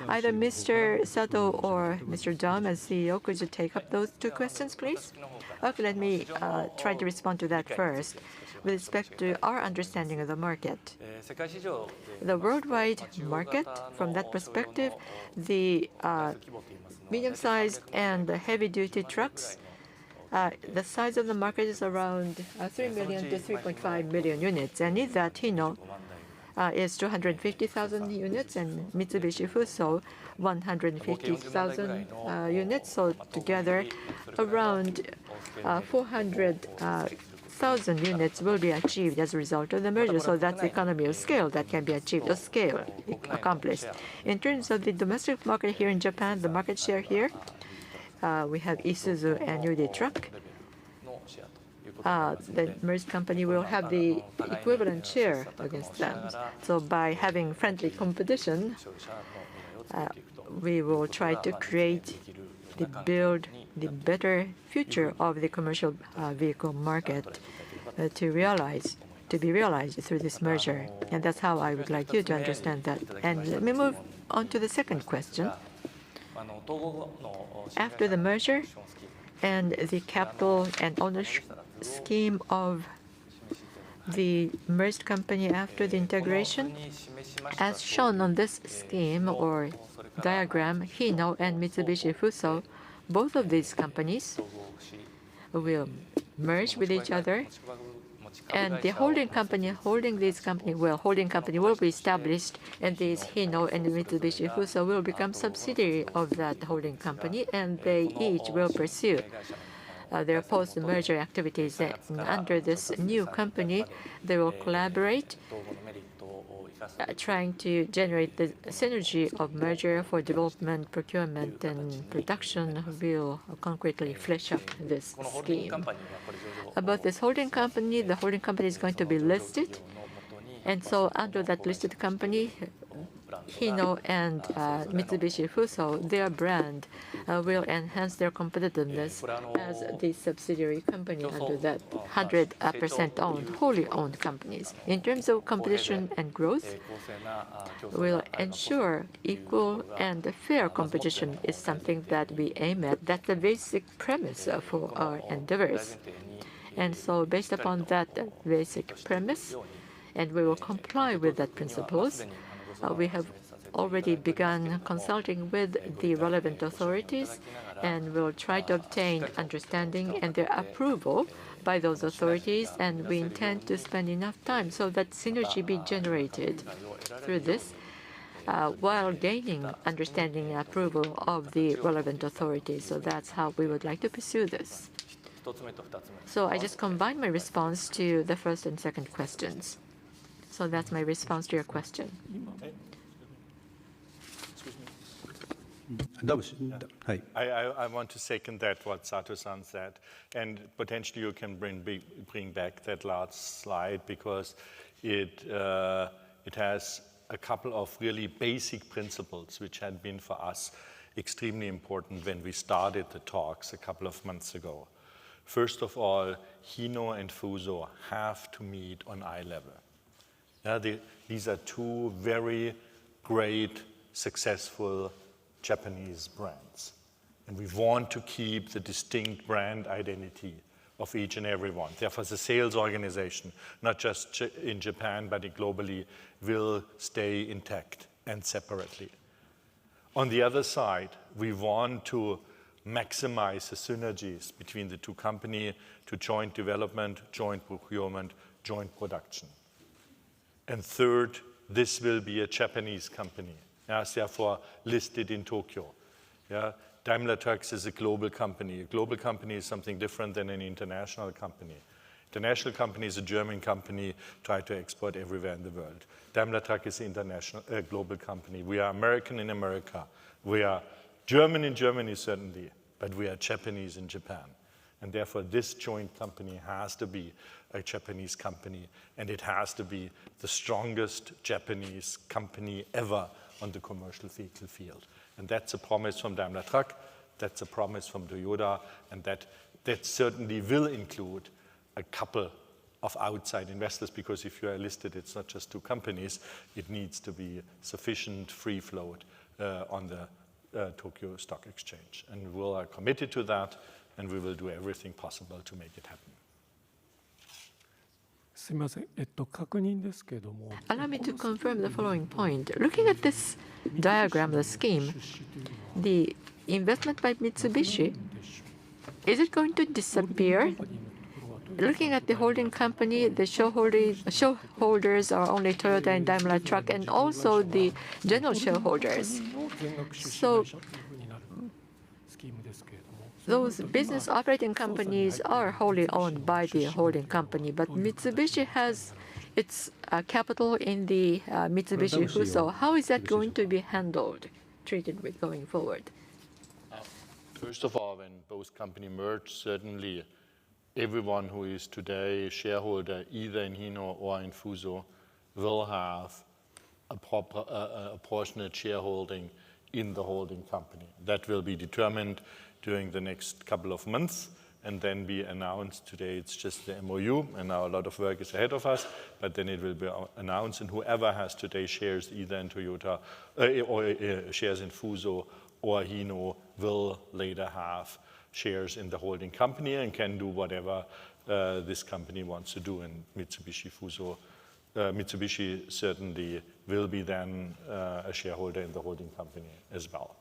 Either Mr. Sato or Mr. Daum, as CEO, could you take up those two questions, please? Okay, let me try to respond to that first. With respect to our understanding of the market, the worldwide market, from that perspective, the medium-sized and heavy-duty trucks, the size of the market is around 3 million to 3.5 million units. And in that, Hino is 250,000 units, and Mitsubishi Fuso 150,000 units. So together, around 400,000 units will be achieved as a result of the merger. So that's the economy of scale that can be achieved, or scale accomplished. In terms of the domestic market here in Japan, the market share here, we have Isuzu and UD Truck. The merged company will have the equivalent share against them. So by having friendly competition, we will try to build the better future of the commercial vehicle market to be realized through this merger. And that's how I would like you to understand that. And let me move on to the second question. After the merger and the capital and ownership scheme of the merged company after the integration, as shown on this scheme or diagram, Hino and Mitsubishi Fuso, both of these companies will merge with each other, and the holding company will be established, and these Hino and Mitsubishi Fuso will become subsidiary of that holding company, and they each will pursue their post-merger activities. And under this new company, they will collaborate, trying to generate the synergy of merger for development, procurement, and production. Will concretely flesh up this scheme. About this holding company, the holding company is going to be listed, and so under that listed company, Hino and Mitsubishi Fuso, their brand will enhance their competitiveness as the subsidiary company under that 100% owned, wholly owned companies. In terms of competition and growth, we'll ensure equal and fair competition is something that we aim at. That's the basic premise for our endeavors. And so based upon that basic premise, and we will comply with that principles, we have already begun consulting with the relevant authorities, and will try to obtain understanding and their approval by those authorities, and we intend to spend enough time so that synergy be generated through this, while gaining understanding and approval of the relevant authorities. So that's how we would like to pursue this. So I just combined my response to the first and second questions. So that's my response to your question. I want to second that, what Sato-san said, and potentially you can bring back that last slide, because it has a couple of really basic principles which had been for us extremely important when we started the talks a couple of months ago. First of all, Hino and Fuso have to meet on eye level. These are two very great, successful Japanese brands. And we want to keep the distinct brand identity of each and every one. Therefore, the sales organization, not just in Japan, but globally, will stay intact and separately. On the other side, we want to maximize the synergies between the two companies to joint development, joint procurement, joint production. And third, this will be a Japanese company, therefore listed in Tokyo. Daimler Truck is a global company. A global company is something different than an international company. International company is a German company, try to export everywhere in the world. Daimler Truck is an global company. We are American in America. We are German in Germany, certainly, but we are Japanese in Japan. And therefore, this joint company has to be a Japanese company, and it has to be the strongest Japanese company ever on the commercial vehicle field. And that's a promise from Daimler Truck. That's a promise from Toyota, and that certainly will include a couple of outside investors, because if you are listed, it's not just two companies. It needs to be sufficient free float on the Tokyo Stock Exchange. And we are committed to that, and we will do everything possible to make it happen. Allow me to confirm the following point. Looking at this diagram, the scheme, the investment by Mitsubishi, is it going to disappear? Looking at the holding company, the shareholders are only Toyota and Daimler Truck, and also the general shareholders. So those business operating companies are wholly owned by the holding company, but Mitsubishi has its capital in the Mitsubishi Fuso. How is that going to be handled, treated with going forward? First of all, when both companies merge, certainly everyone who is today a shareholder, either in Hino or in Fuso, will have a proportionate shareholding in the holding company. That will be determined during the next couple of months and then be announced. Today it's just the MOU, and now a lot of work is ahead of us, but then it will be announced, and whoever has today shares either in Toyota or shares in Fuso or Hino will later have shares in the holding company and can do whatever this company wants to do. And Mitsubishi Fuso, Mitsubishi certainly will be then a shareholder in the holding company as well.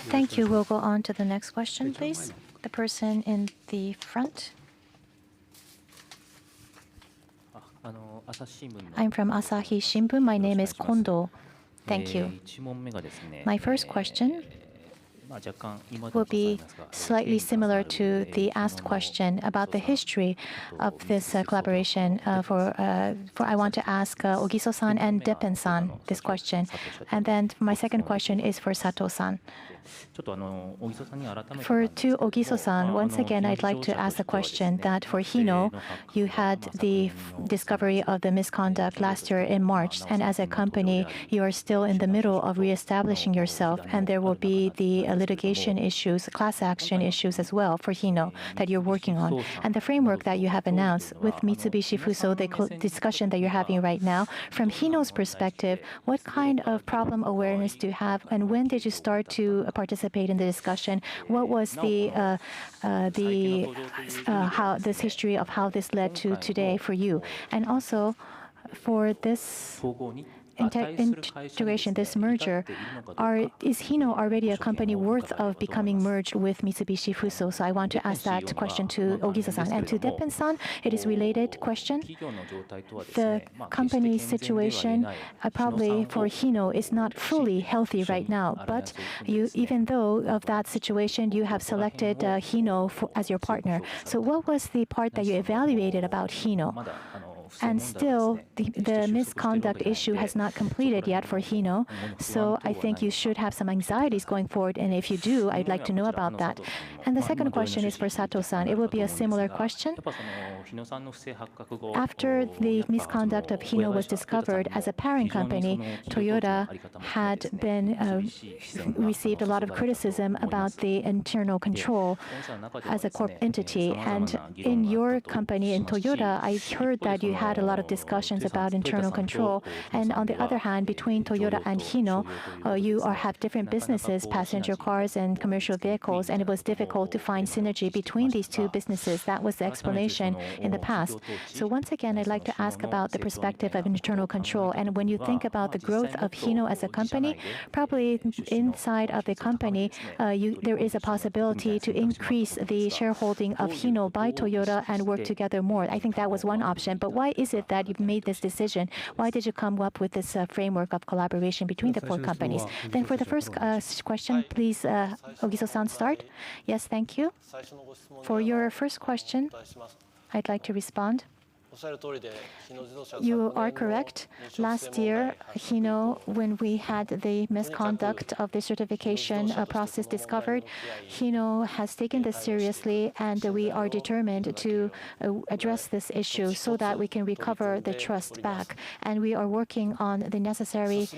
Thank you. We'll go on to the next question, please. The person in the front. I'm from Asahi Shimbun. My name is Kondo. Thank you. My first question will be slightly similar to the asked question about the history of this collaboration. I want to ask Ogiso-san and Deppen-san this question. And then my second question is for Sato-san. To Ogiso-san, once again, I'd like to ask the question that for Hino, you had the discovery of the misconduct last year in March, and as a company, you are still in the middle of reestablishing yourself, and there will be the litigation issues, class action issues as well for Hino that you're working on. And the framework that you have announced with Mitsubishi Fuso, the discussion that you're having right now, from Hino's perspective, what kind of problem awareness do you have, and when did you start to participate in the discussion? What was this history of how this led to today for you? And also for this integration, this merger, is Hino already a company worth of becoming merged with Mitsubishi Fuso? So I want to ask that question to Ogiso-san. And to Deppen-san, it is related question. The company's situation probably for Hino is not fully healthy right now, but even though of that situation, you have selected Hino as your partner. So what was the part that you evaluated about Hino? And still, the misconduct issue has not completed yet for Hino. So I think you should have some anxieties going forward. And if you do, I'd like to know about that. And the second question is for Sato-san. It will be a similar question. After the misconduct of Hino was discovered, as a parent company, Toyota had received a lot of criticism about the internal control as a corp entity. And in your company, in Toyota, I heard that you had a lot of discussions about internal control. And on the other hand, between Toyota and Hino, you have different businesses, passenger cars and commercial vehicles, and it was difficult to find synergy between these two businesses. That was the explanation in the past. So once again, I'd like to ask about the perspective of internal control. And when you think about the growth of Hino as a company, probably inside of the company, there is a possibility to increase the shareholding of Hino by Toyota and work together more. I think that was one option. But why is it that you've made this decision? Why did you come up with this framework of collaboration between the four companies? Then for the first question, please, Ogiso-san, start. Yes, thank you. For your first question, I'd like to respond. You are correct. Last year, Hino, when we had the misconduct of the certification process discovered, Hino has taken this seriously, and we are determined to address this issue so that we can recover the trust back. And we are working on the necessary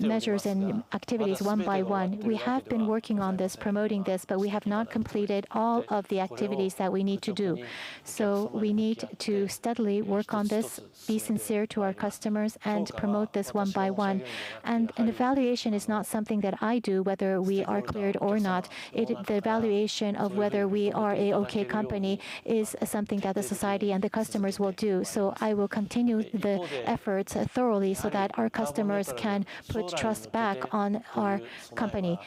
measures and activities one by one. We have been working on this, promoting this, but we have not completed all of the activities that we need to do. So we need to steadily work on this, be sincere to our customers, and promote this one by one. And an evaluation is not something that I do, whether we are cleared or not. The evaluation of whether we are a okay company is something that the society and the customers will do. So I will continue the efforts thoroughly so that our customers can put trust back on our company.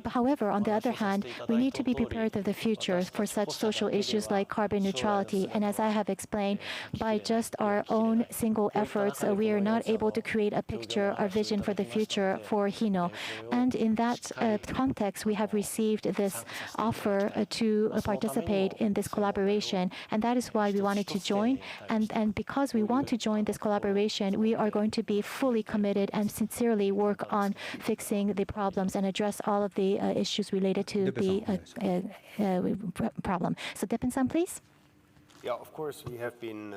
However, on the other hand, we need to be prepared for the future for such social issues like carbon neutrality. And as I have explained, by just our own single efforts, we are not able to create a picture or vision for the future for Hino. And in that context, we have received this offer to participate in this collaboration. And that is why we wanted to join. And because we want to join this collaboration, we are going to be fully committed and sincerely work on fixing the problems and address all of the issues related to the problem. So Deppen-san, please. Yeah, of course, we have been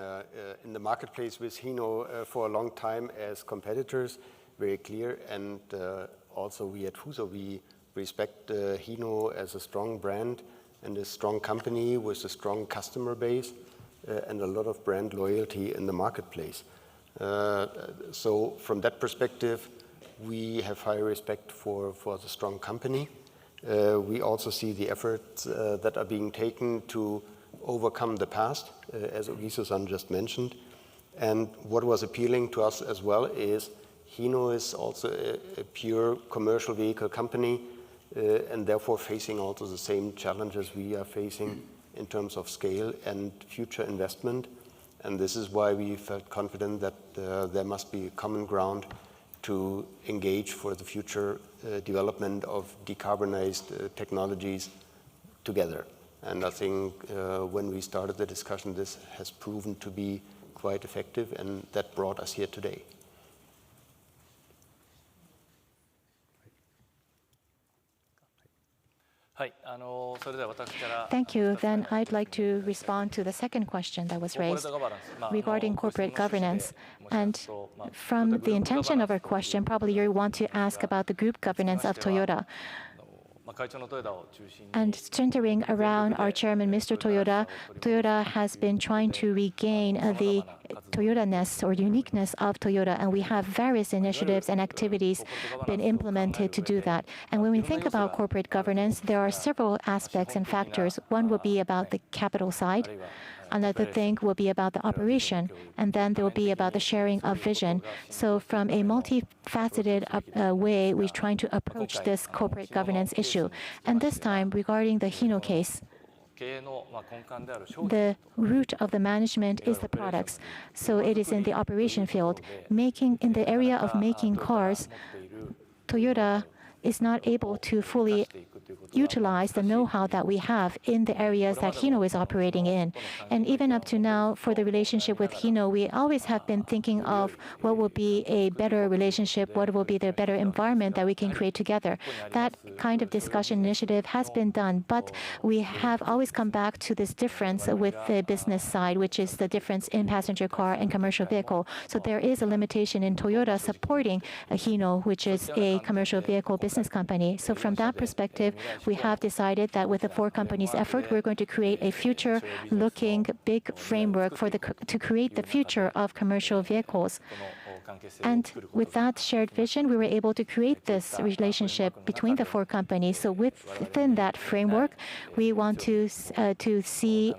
in the marketplace with Hino for a long time as competitors, very clear. And also we at Fuso, we respect Hino as a strong brand and a strong company with a strong customer base and a lot of brand loyalty in the marketplace. So from that perspective, we have high respect for the strong company. We also see the efforts that are being taken to overcome the past, as Ogiso-san just mentioned. And what was appealing to us as well is Hino is also a pure commercial vehicle company and therefore facing also the same challenges we are facing in terms of scale and future investment. And this is why we felt confident that there must be a common ground to engage for the future development of decarbonized technologies together. And I think when we started the discussion, this has proven to be quite effective, and that brought us here today. Thank you. Then I'd like to respond to the second question that was raised regarding corporate governance. And from the intention of our question, probably you want to ask about the group governance of Toyota. And centering around our chairman, Mr. Toyoda, Toyota has been trying to regain the Toyota-ness or uniqueness of Toyota, and we have various initiatives and activities been implemented to do that. And when we think about corporate governance, there are several aspects and factors. One will be about the capital side. Another thing will be about the operation, and then there will be about the sharing of vision. So from a multifaceted way, we're trying to approach this corporate governance issue. And this time, regarding the Hino case, the root of the management is the products. So it is in the operation field. In the area of making cars, Toyota is not able to fully utilize the know-how that we have in the areas that Hino is operating in. And even up to now, for the relationship with Hino, we always have been thinking of what will be a better relationship, what will be the better environment that we can create together. That kind of discussion initiative has been done, but we have always come back to this difference with the business side, which is the difference in passenger car and commercial vehicle. So there is a limitation in Toyota supporting Hino, which is a commercial vehicle business company. So from that perspective, we have decided that with the four companies' effort, we're going to create a future-looking big framework to create the future of commercial vehicles. And with that shared vision, we were able to create this relationship between the four companies. So within that framework, we want to seek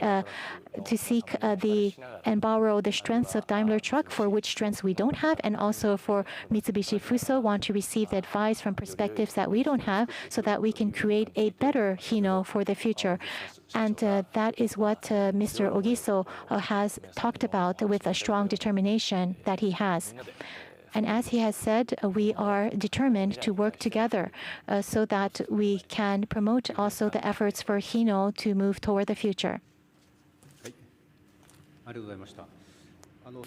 and borrow the strengths of Daimler Truck, for which strengths we don't have, and also for Mitsubishi Fuso, want to receive the advice from perspectives that we don't have, so that we can create a better Hino for the future. And that is what Mr. Ogiso has talked about with a strong determination that he has. And as he has said, we are determined to work together so that we can promote also the efforts for Hino to move toward the future.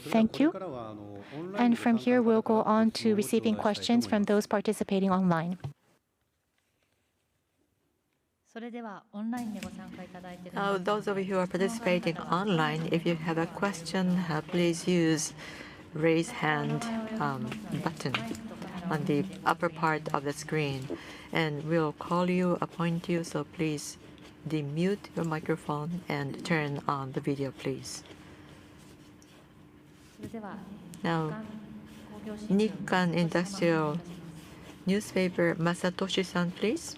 Thank you. And from here, we'll go on to receiving questions from those participating online. Now, those of you who are participating online, if you have a question, please use raise hand button on the upper part of the screen, and we'll call you, appoint you, so please demute your microphone and turn on the video, please. Now, Nikkan Industrial Newspaper, Satoshi-san, please.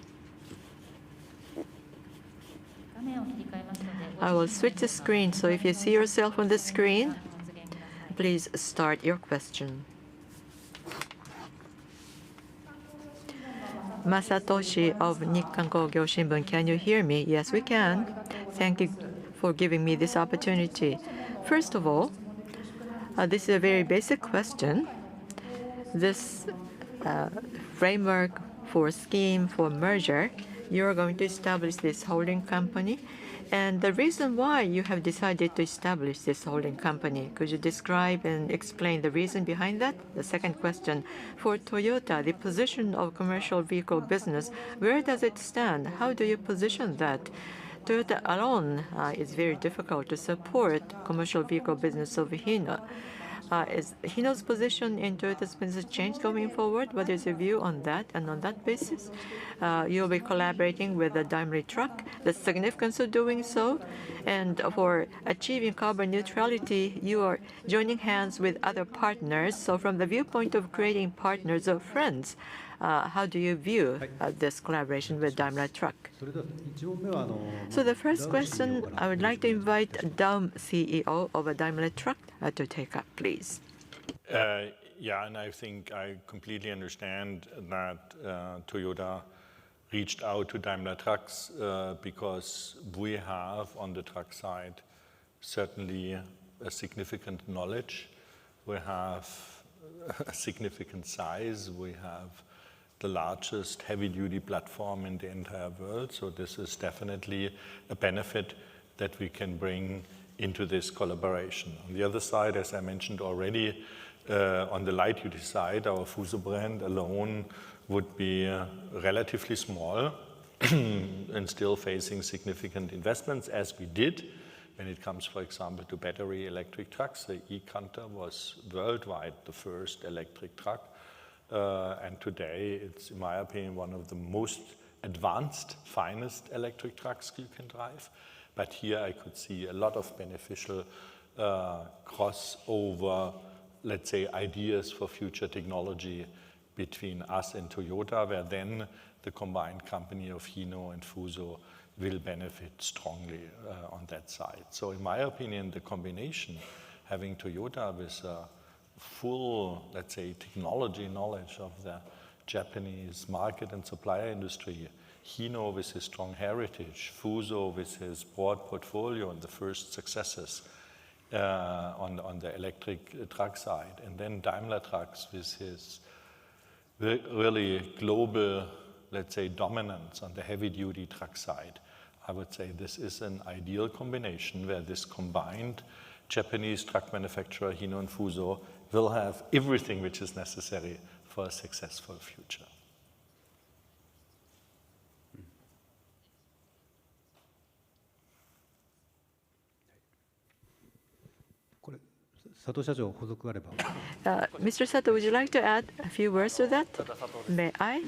I will switch the screen, so if you see yourself on the screen, please start your question. Satoshi of Nikkan Kogyo Shimbun, can you hear me? Yes, we can. Thank you for giving me this opportunity. First of all, this is a very basic question. This framework for scheme for merger, you're going to establish this holding company. And the reason why you have decided to establish this holding company, could you describe and explain the reason behind that? The second question, for Toyota, the position of commercial vehicle business, where does it stand? How do you position that? Toyota alone is very difficult to support commercial vehicle business of Hino. Is Hino's position in Toyota's business change going forward? What is your view on that? And on that basis, you'll be collaborating with the Daimler Truck, the significance of doing so. And for achieving carbon neutrality, you are joining hands with other partners. So from the viewpoint of creating partners or friends, how do you view this collaboration with Daimler Truck? So the first question, I would like to invite Daum CEO of Daimler Truck to take up, please. Yeah, and I think I completely understand that Toyota reached out to Daimler Trucks because we have on the truck side certainly a significant knowledge. We have a significant size. We have the largest heavy-duty platform in the entire world. So this is definitely a benefit that we can bring into this collaboration. On the other side, as I mentioned already, on the light-duty side, our Fuso brand alone would be relatively small and still facing significant investments, as we did when it comes, for example, to battery electric trucks. The e-Canter was worldwide the first electric truck. And today, it's, in my opinion, one of the most advanced, finest electric trucks you can drive. But here I could see a lot of beneficial crossover, let's say, ideas for future technology between us and Toyota, where then the combined company of Hino and Fuso will benefit strongly on that side. So in my opinion, the combination, having Toyota with full, let's say, technology knowledge of the Japanese market and supplier industry, Hino with his strong heritage, Fuso with his broad portfolio and the first successes on the electric truck side, and then Daimler Trucks with his really global, let's say, dominance on the heavy-duty truck side. I would say this is an ideal combination where this combined Japanese truck manufacturer, Hino and Fuso, will have everything which is necessary for a successful future. Mr. Sato, would you like to add a few words to that? May I?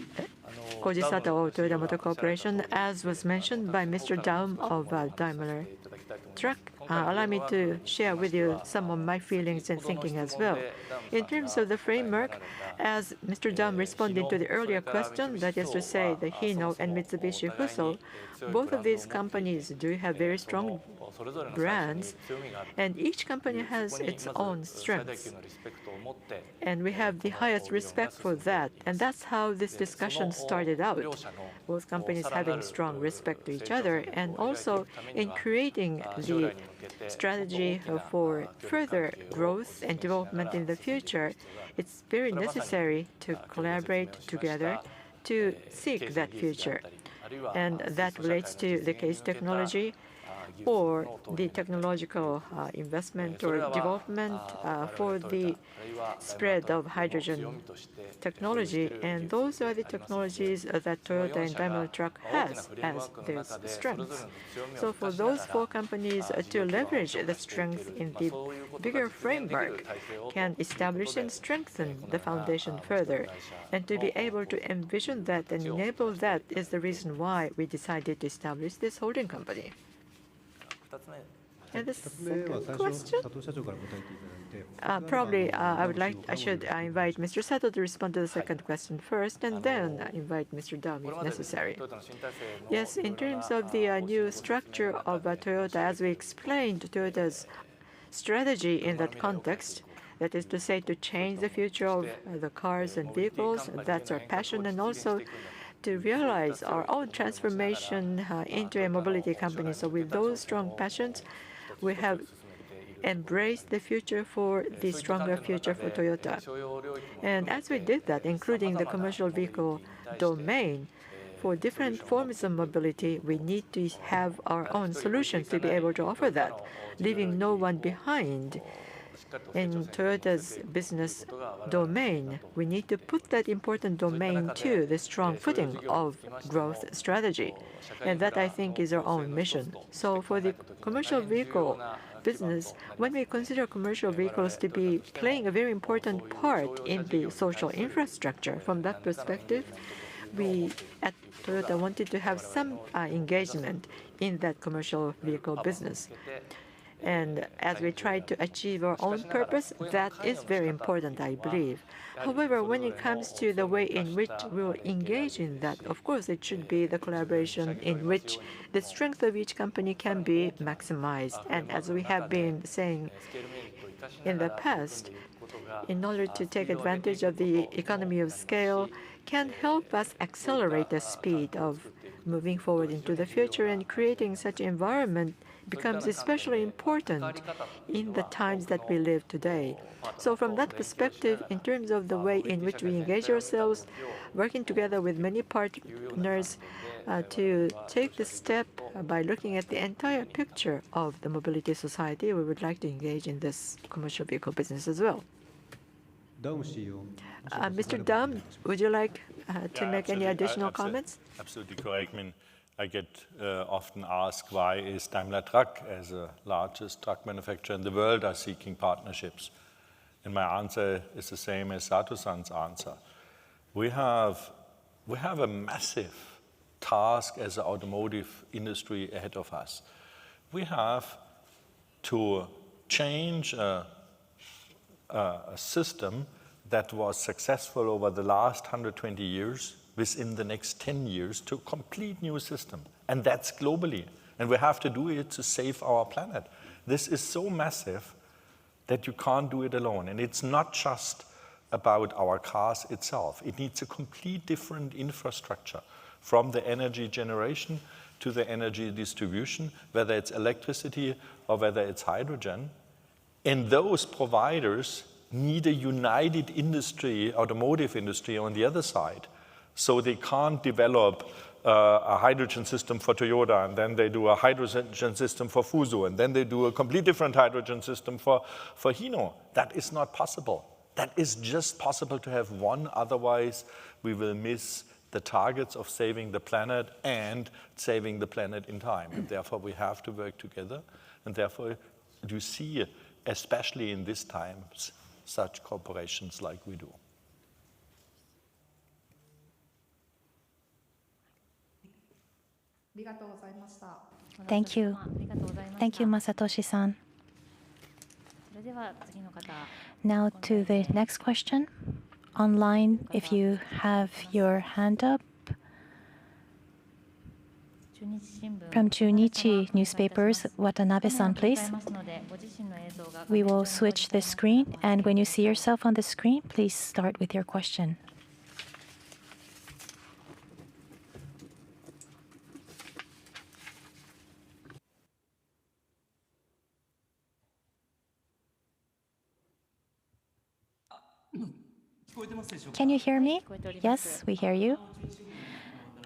Koji Sato of Toyota Motor Corporation, as was mentioned by Mr. Daum of Daimler Truck. Allow me to share with you some of my feelings and thinking as well. In terms of the framework, as Mr. Daum responded to the earlier question, that is to say the Hino and Mitsubishi Fuso, both of these companies do have very strong brands, and each company has its own strengths. And we have the highest respect for that. And that's how this discussion started out. Both companies having strong respect to each other, and also in creating the strategy for further growth and development in the future, it's very necessary to collaborate together to seek that future. And that relates to the case technology. or the technological investment or development for the spread of hydrogen technology. And those are the technologies that Toyota and Daimler Truck has as their strengths. So for those four companies to leverage the strength in the bigger framework can establish and strengthen the foundation further. And to be able to envision that and enable that is the reason why we decided to establish this holding company. And the second question? Probably I should invite Mr. Sato to respond to the second question first, and then invite Mr. Daum if necessary. Yes, in terms of the new structure of Toyota, as we explained, Toyota's strategy in that context, that is to say, to change the future of the cars and vehicles, that's our passion, and also to realize our own transformation into a mobility company. So with those strong passions, we have embraced the future for the stronger future for Toyota. And as we did that, including the commercial vehicle domain, for different forms of mobility, we need to have our own solutions to be able to offer that, leaving no one behind. In Toyota's business domain, we need to put that important domain to the strong footing of growth strategy. And that, I think, is our own mission. So for the commercial vehicle business, when we consider commercial vehicles to be playing a very important part in the social infrastructure, from that perspective, we at Toyota wanted to have some engagement in that commercial vehicle business. And as we try to achieve our own purpose, that is very important, I believe. However, when it comes to the way in which we'll engage in that, of course, it should be the collaboration in which the strength of each company can be maximized. And as we have been saying in the past, in order to take advantage of the economy of scale, can help us accelerate the speed of moving forward into the future, and creating such an environment becomes especially important in the times that we live today. So from that perspective, in terms of the way in which we engage ourselves, working together with many partners to take the step by looking at the entire picture of the mobility society, we would like to engage in this commercial vehicle business as well. Mr. Daum, would you like to make any additional comments? Absolutely correct. I mean, I get often asked why is Daimler Truck, as the largest truck manufacturer in the world, are seeking partnerships. And my answer is the same as Sato-san's answer. We have a massive task as an automotive industry ahead of us. We have to change a system that was successful over the last 120 years within the next 10 years to a complete new system. And that's globally. And we have to do it to save our planet. This is so massive that you can't do it alone. And it's not just about our cars itself. It needs a complete different infrastructure, from the energy generation to the energy distribution, whether it's electricity or whether it's hydrogen. And those providers need a united industry, automotive industry, on the other side. So they can't develop a hydrogen system for Toyota, and then they do a hydrogen system for Fuso, and then they do a completely different hydrogen system for Hino. That is not possible. That is just possible to have one, otherwise we will miss the targets of saving the planet and saving the planet in time. And therefore we have to work together, and therefore you see, especially in these times, such corporations like we do. Thank you. Thank you, Satoshi-san. Now to the next question. Online, if you have your hand up. From Chunichi newspapers, Watanabe-san, please. We will switch the screen, and when you see yourself on the screen, please start with your question. Can you hear me? Yes, we hear you.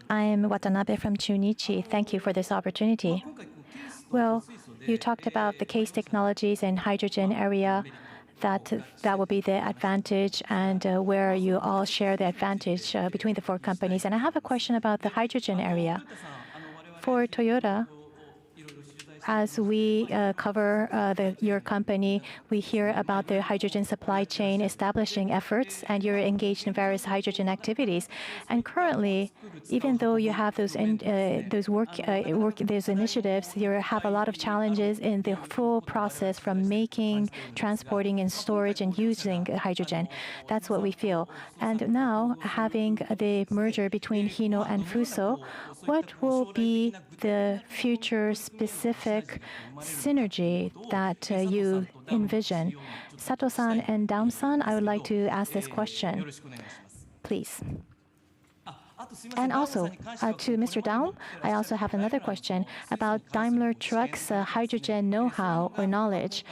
I am Watanabe from Chunichi. Thank you for this opportunity. Well, you talked about the case technologies in hydrogen area, that will be the advantage, and where you all share the advantage between the 4 companies. And I have a question about the hydrogen area. For Toyota, as we cover your company, we hear about the hydrogen supply chain establishing efforts, and you're engaged in various hydrogen activities. And currently, even though you have those initiatives, you have a lot of challenges in the full process from making, transporting, and storage and using hydrogen. That's what we feel. And now, having the merger between Hino and Fuso, what will be the future specific synergy that you envision? Sato-san and Daum-san, I would like to ask this question, please. And also, to Mr. Daum, I also have another question about Daimler Truck's hydrogen know-how or knowledge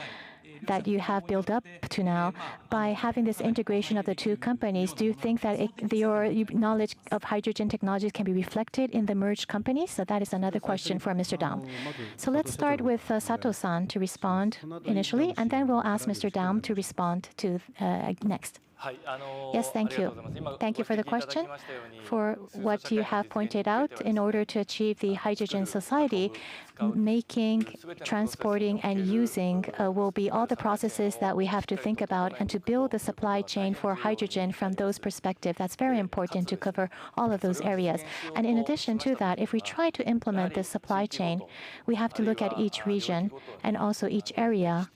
that you have built up to now. By having this integration of the 2 companies, do you think that your knowledge of hydrogen technologies can be reflected in the merged companies? So that is another question for Mr. Daum. So let's start with Sato-san to respond initially, and then we'll ask Mr. Daum to respond to next. Yes, thank you. Thank you for the question. For what you have pointed out, in order to achieve the hydrogen society, making, transporting, and using will be all the processes that we have to think about, and to build the supply chain for hydrogen from those perspectives. That's very important to cover all of those areas. And in addition to that, if we try to implement this supply chain, we have to look at each region and also each area,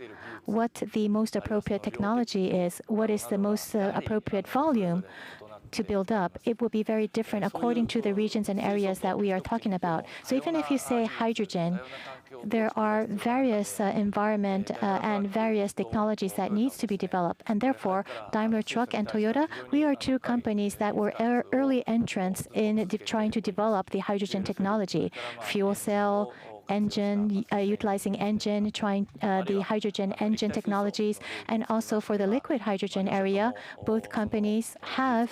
what the most appropriate technology is, what is the most appropriate volume to build up. It will be very different according to the regions and areas that we are talking about. So even if you say hydrogen, there are various environment and various technologies that needs to be developed. And therefore, Daimler Truck and Toyota, we are 2 companies that were early entrants in trying to develop the hydrogen technology, fuel cell, engine, utilizing engine, trying the hydrogen engine technologies, and also for the liquid hydrogen area, both companies have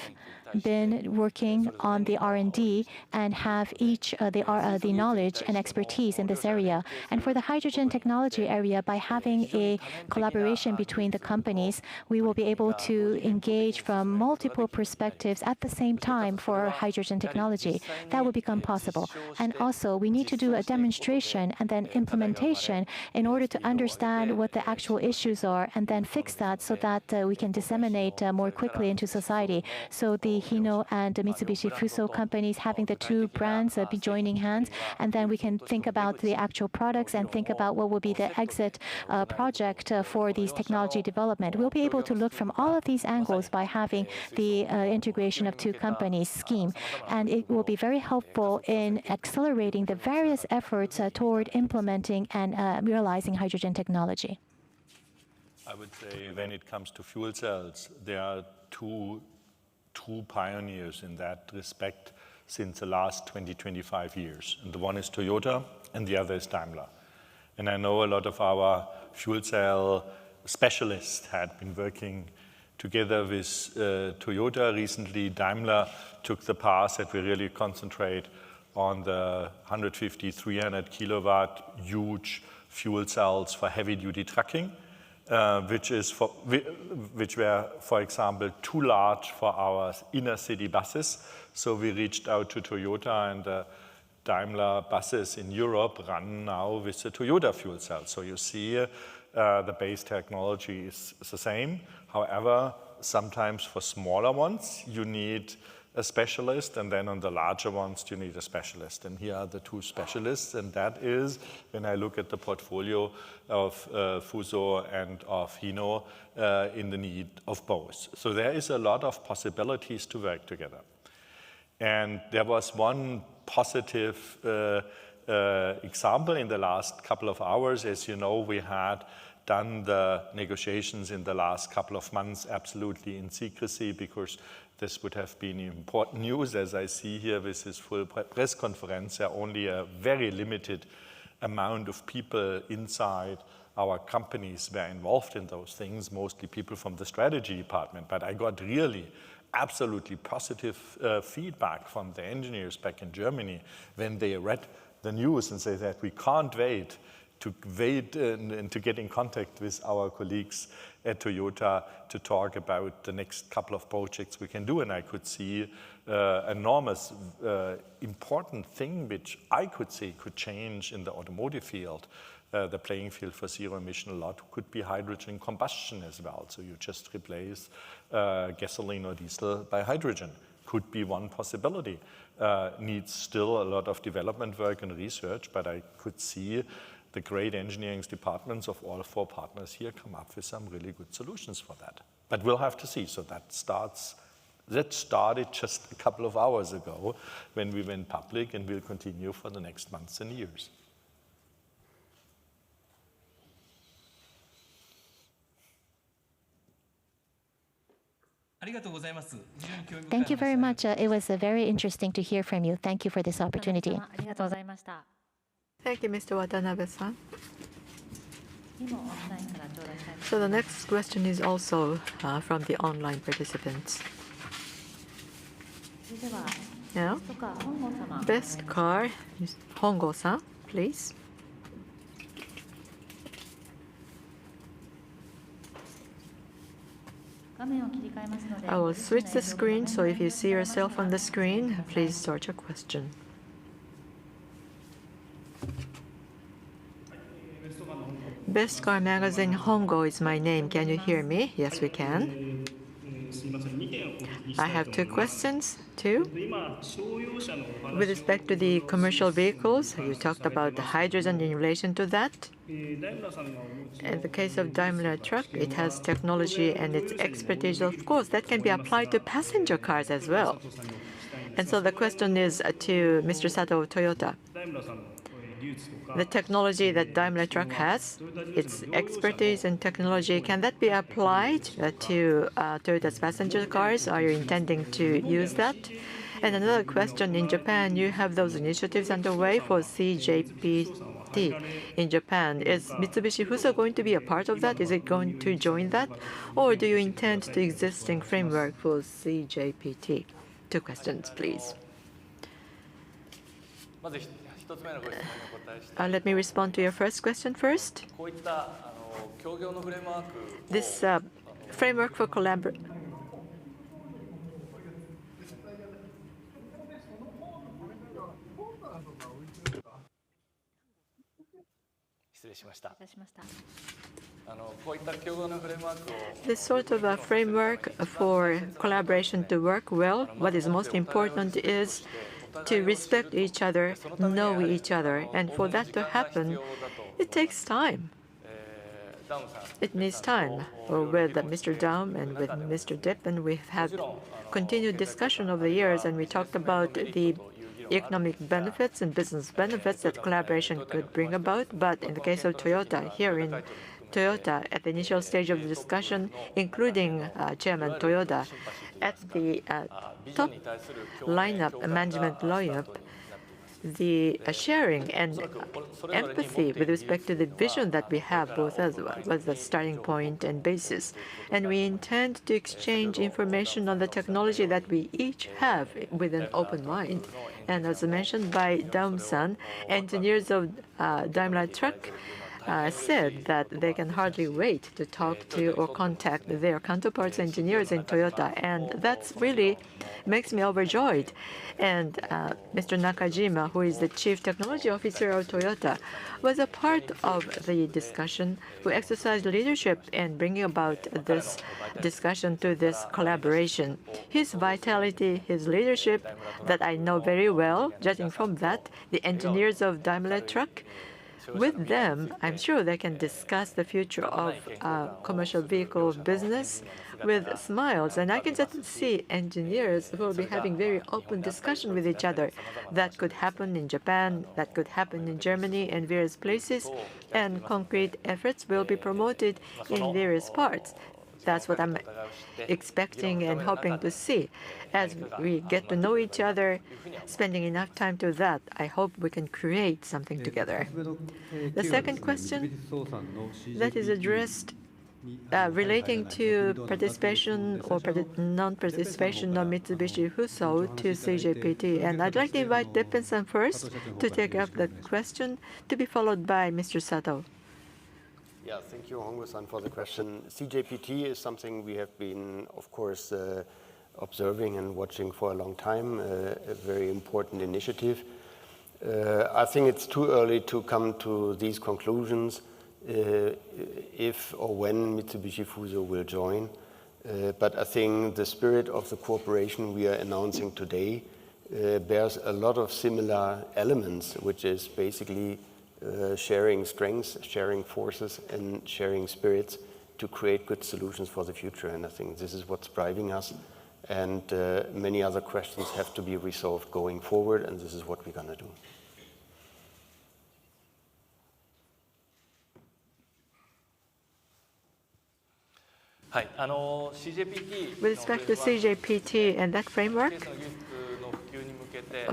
been working on the R&D and have each the knowledge and expertise in this area. And for the hydrogen technology area, by having a collaboration between the companies, we will be able to engage from multiple perspectives at the same time for hydrogen technology. That will become possible. And also, we need to do a demonstration and then implementation in order to understand what the actual issues are, and then fix that so that we can disseminate more quickly into society. So the Hino and the Mitsubishi Fuso companies, having the 2 brands be joining hands, and then we can think about the actual products and think about what will be the exit project for these technology development. We'll be able to look from all of these angles by having the integration of 2 companies scheme, and it will be very helpful in accelerating the various efforts toward implementing and realizing hydrogen technology. I would say when it comes to fuel cells, there are 2 true pioneers in that respect since the last 20-25 years. And the one is Toyota and the other is Daimler. And I know a lot of our fuel cell specialists had been working together with Toyota. Recently, Daimler took the path that we really concentrate on the 150, 300 kilowatt huge fuel cells for heavy-duty trucking, which were, for example, too large for our inner-city buses. So we reached out to Toyota, and Daimler buses in Europe run now with the Toyota fuel cell. So you see the base technology is the same. However, sometimes for smaller ones, you need a specialist, and then on the larger ones, you need a specialist. And here are the 2 specialists, and that is, when I look at the portfolio of Fuso and of Hino, in the need of both. So there is a lot of possibilities to work together. And there was one positive example in the last couple of hours. As you know, we had done the negotiations in the last couple of months absolutely in secrecy, because this would have been important news. As I see here with this full press conference, there are only a very limited amount of people inside our companies were involved in those things, mostly people from the strategy department. But I got really absolutely positive feedback from the engineers back in Germany when they read the news and say that we can't wait and to get in contact with our colleagues at Toyota to talk about the next couple of projects we can do. And I could see enormous important thing which I could see could change in the automotive field. The playing field for zero emission a lot could be hydrogen combustion as well. So you just replace gasoline or diesel by hydrogen. Could be one possibility. Needs still a lot of development work and research, but I could see the great engineering departments of all 4 partners here come up with some really good solutions for that. But we'll have to see. So that started just a couple of hours ago when we went public, and will continue for the next months and years. Thank you very much. It was very interesting to hear from you. Thank you for this opportunity. Thank you, Mr. Watanabe-san. So the next question is also from the online participants. Now, best car, Hongo-san, please. I will switch the screen, so if you see yourself on the screen, please start your question. Best Car Magazine Hongo is my name. Can you hear me? Yes, we can. I have 2 questions, too. With respect to the commercial vehicles, you talked about the hydrogen in relation to that. In the case of Daimler Truck, it has technology and its expertise. Of course, that can be applied to passenger cars as well. And so the question is to Mr. Sato of Toyota. The technology that Daimler Truck has, its expertise and technology, can that be applied to Toyota's passenger cars? Are you intending to use that? And another question, in Japan, you have those initiatives underway for CJPT in Japan. Is Mitsubishi Fuso going to be a part of that? Is it going to join that? Or do you intend the existing framework for CJPT? 2 questions, please. Let me respond to your first question first. This framework for collaboration. This sort of a framework for collaboration to work well, what is most important is to respect each other, know each other. And for that to happen, it takes time. It needs time. With Mr. Daum and with Mr. Deppen, we've had continued discussion over the years, and we talked about the economic benefits and business benefits that collaboration could bring about. But in the case of Toyota, here in Toyota, at the initial stage of the discussion, including Chairman Toyoda, at the top lineup, management lineup, the sharing and empathy with respect to the vision that we have both as well was the starting point and basis. And we intend to exchange information on the technology that we each have with an open mind. And as mentioned by Daum-san, engineers of Daimler Truck said that they can hardly wait to talk to or contact their counterparts engineers in Toyota, and that's really makes me overjoyed. And Mr. Nakajima, who is the Chief Technology Officer of Toyota, was a part of the discussion, who exercised leadership in bringing about this discussion to this collaboration. His vitality, his leadership, that I know very well, judging from that, the engineers of Daimler Truck, with them, I'm sure they can discuss the future of commercial vehicle business with smiles. And I can just see engineers who will be having very open discussion with each other. That could happen in Japan, that could happen in Germany and various places, and concrete efforts will be promoted in various parts. That's what I'm expecting and hoping to see. As we get to know each other, spending enough time to that, I hope we can create something together. The second question that is addressed relating to participation or non-participation of Mitsubishi Fuso to CJPT. And I'd like to invite Deppen-san first to take up the question, to be followed by Mr. Sato. Yeah, thank you, Hongo-san, for the question. CJPT is something we have been, of course, observing and watching for a long time, a very important initiative. I think it's too early to come to these conclusions if or when Mitsubishi Fuso will join. But I think the spirit of the cooperation we are announcing today bears a lot of similar elements, which is basically sharing strengths, sharing forces, and sharing spirits to create good solutions for the future. And I think this is what's driving us. And many other questions have to be resolved going forward, and this is what we're going to do. With respect to CJPT and that framework,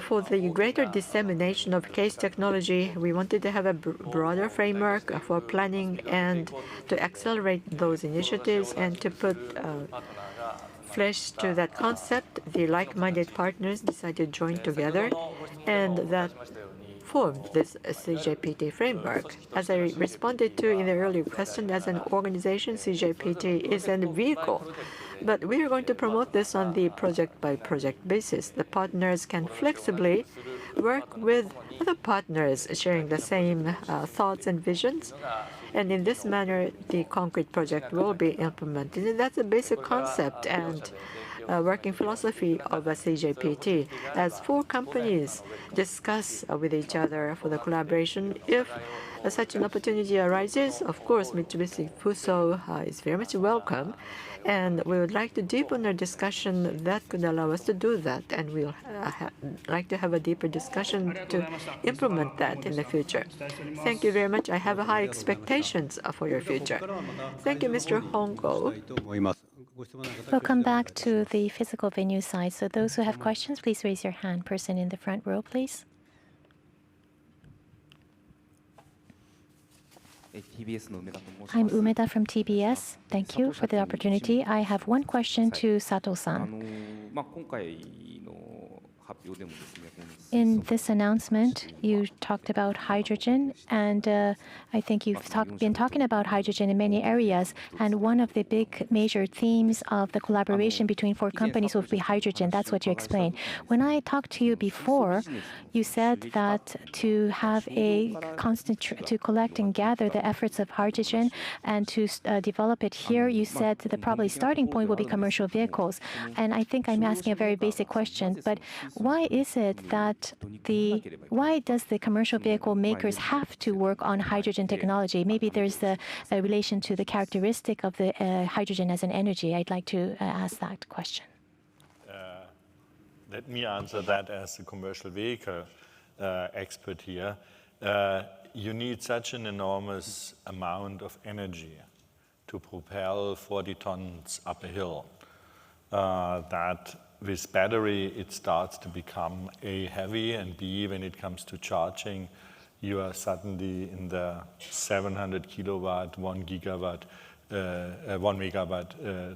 for the greater dissemination of CASE technology, we wanted to have a broader framework for planning and to accelerate those initiatives and to put flesh to that concept. The like-minded partners decided to join together, and that formed this CJPT framework. As I responded to in the earlier question, as an organization, CJPT is a vehicle. But we are going to promote this on the project-by-project basis. The partners can flexibly work with other partners sharing the same thoughts and visions. And in this manner, the concrete project will be implemented. And that's a basic concept and working philosophy of a CJPT. As four companies discuss with each other for the collaboration, if such an opportunity arises, of course, Mitsubishi Fuso is very much welcome. And we would like to deepen our discussion that could allow us to do that. And we'll like to have a deeper discussion to implement that in the future. Thank you very much. I have high expectations for your future. Thank you, Mr. Hongo. We'll come back to the physical venue side. So those who have questions, please raise your hand. Person in the front row, please. I'm Umeda from TBS. Thank you for the opportunity. I have one question to Sato-san. In this announcement, you talked about hydrogen, and I think you've been talking about hydrogen in many areas. And one of the big major themes of the collaboration between four companies will be hydrogen. That's what you explained. When I talked to you before, you said that to have a to collect and gather the efforts of hydrogen and to develop it here, you said the probably starting point will be commercial vehicles. And I think I'm asking a very basic question, but why is it that why does the commercial vehicle makers have to work on hydrogen technology? Maybe there's a relation to the characteristic of the hydrogen as an energy. I'd like to ask that question. Let me answer that as a commercial vehicle expert here. You need such an enormous amount of energy to propel 40 tons up a hill that with battery, it starts to become A, heavy, and B, when it comes to charging, you are suddenly in the 700 kilowatt, 1 megawatt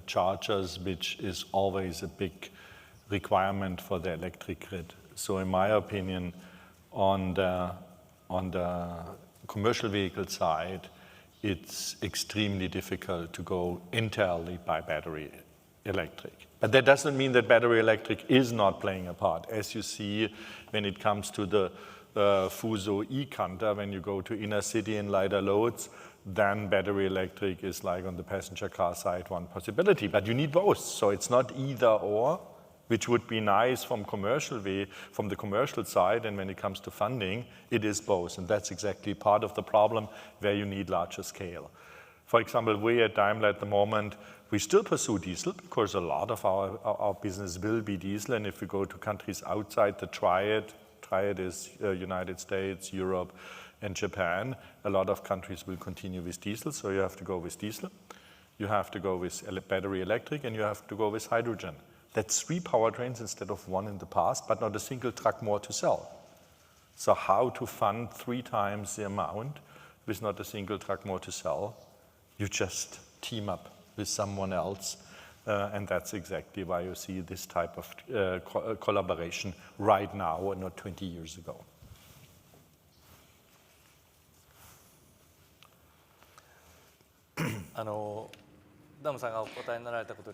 chargers, which is always a big requirement for the electric grid. So in my opinion, on the commercial vehicle side, it's extremely difficult to go entirely by battery electric. But that doesn't mean that battery electric is not playing a part. As you see, when it comes to the Fuso e-Canter, when you go to inner city and lighter loads, then battery electric is like on the passenger car side one possibility. But you need both, so it's not either or, which would be nice from the commercial side, and when it comes to funding, it is both, and that's exactly part of the problem where you need larger scale. For example, we at Daimler at the moment, we still pursue diesel because a lot of our business will be diesel. And if we go to countries outside the triad is United States, Europe, and Japan, a lot of countries will continue with diesel. So you have to go with diesel, you have to go with battery electric, and you have to go with hydrogen. That's 3 powertrains instead of 1 in the past, but not a single truck more to sell. So how to fund 3 times the amount with not a single truck more to sell? You just team up with someone else. And that's exactly why you see this type of collaboration right now and not 20 years ago.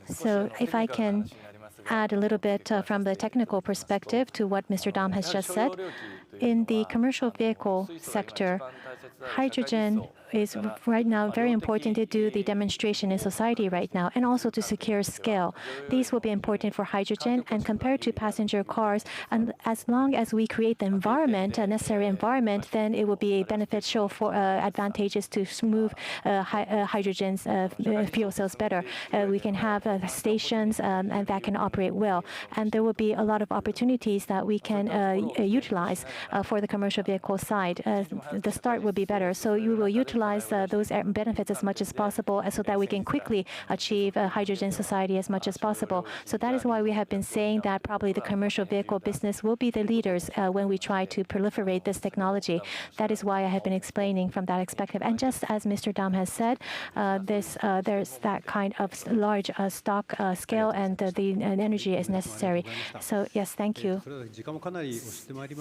So if I can add a little bit from the technical perspective to what Mr. Daum has just said, in the commercial vehicle sector, hydrogen is right now very important to do the demonstration in society right now, and also to secure scale. These will be important for hydrogen, and compared to passenger cars, and as long as we create the environment, a necessary environment, then it will be beneficial for advantages to smooth hydrogen's fuel cells better. We can have stations and that can operate well, and there will be a lot of opportunities that we can utilize for the commercial vehicle side. The start will be better, so you will utilize those benefits as much as possible so that we can quickly achieve a hydrogen society as much as possible. So that is why we have been saying that probably the commercial vehicle business will be the leaders when we try to proliferate this technology. That is why I have been explaining from that perspective. And just as Mr. Daum has said, there's that kind of large stock scale, and the energy is necessary. So yes, thank you.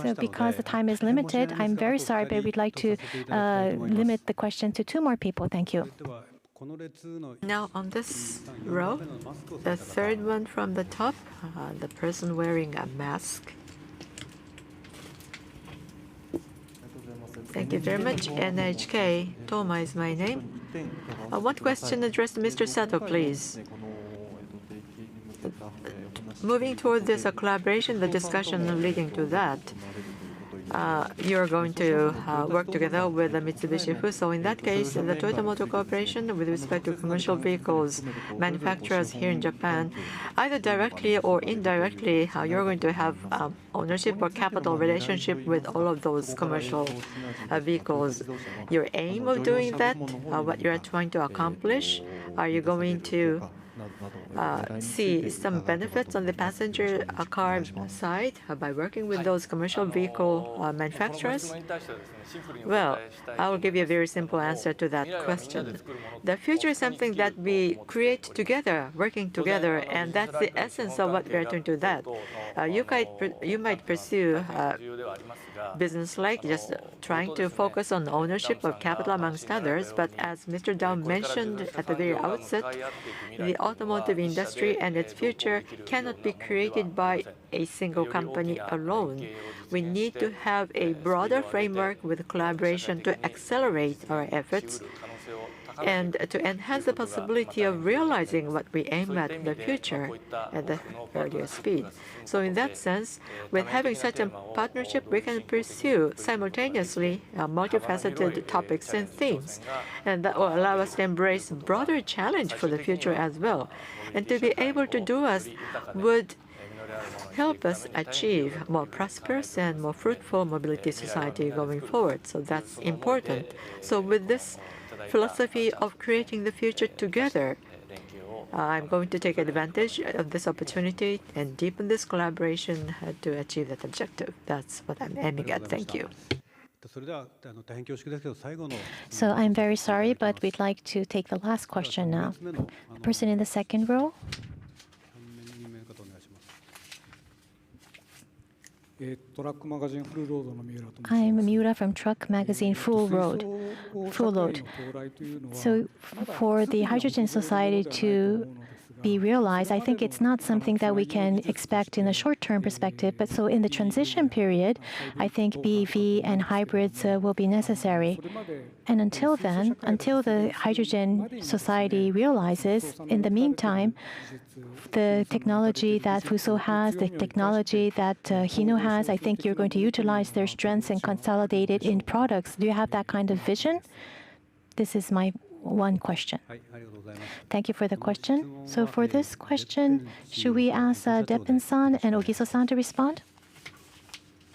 So because the time is limited, I'm very sorry, but we'd like to limit the question to 2 more people. Thank you. Now on this row, the third one from the top, the person wearing a mask. Thank you very much. NHK, Toma is my name. One question addressed to Mr. Sato, please. Moving toward this collaboration, the discussion leading to that, you're going to work together with the Mitsubishi Fuso. In that case, the Toyota Motor Corporation, with respect to commercial vehicles manufacturers here in Japan, either directly or indirectly, you're going to have ownership or capital relationship with all of those commercial vehicles. Your aim of doing that, what you're trying to accomplish, are you going to see some benefits on the passenger car side by working with those commercial vehicle manufacturers? Well, I will give you a very simple answer to that question. The future is something that we create together, working together, and that's the essence of what we are doing to that. You might pursue business-like, just trying to focus on ownership of capital amongst others, but as Mr. Daum mentioned at the very outset, the automotive industry and its future cannot be created by a single company alone. We need to have a broader framework with collaboration to accelerate our efforts and to enhance the possibility of realizing what we aim at in the future at the earlier speed. So in that sense, with having such a partnership, we can pursue simultaneously multifaceted topics and themes, and that will allow us to embrace a broader challenge for the future as well. And to be able to do us would help us achieve more prosperous and more fruitful mobility society going forward. So that's important. So with this philosophy of creating the future together, I'm going to take advantage of this opportunity and deepen this collaboration to achieve that objective. That's what I'm aiming at. Thank you. So I'm very sorry, but we'd like to take the last question now. The person in the second row. I'm Miura from Truck Magazine Full Load. So for the hydrogen society to be realized, I think it's not something that we can expect in a short-term perspective. But so in the transition period, I think BEV and hybrids will be necessary. And until then, until the hydrogen society realizes, in the meantime, the technology that Fuso has, the technology that Hino has, I think you're going to utilize their strengths and consolidate it in products. Do you have that kind of vision? This is my one question. Thank you for the question. So for this question, should we ask Deppen-san and Ogiso-san to respond?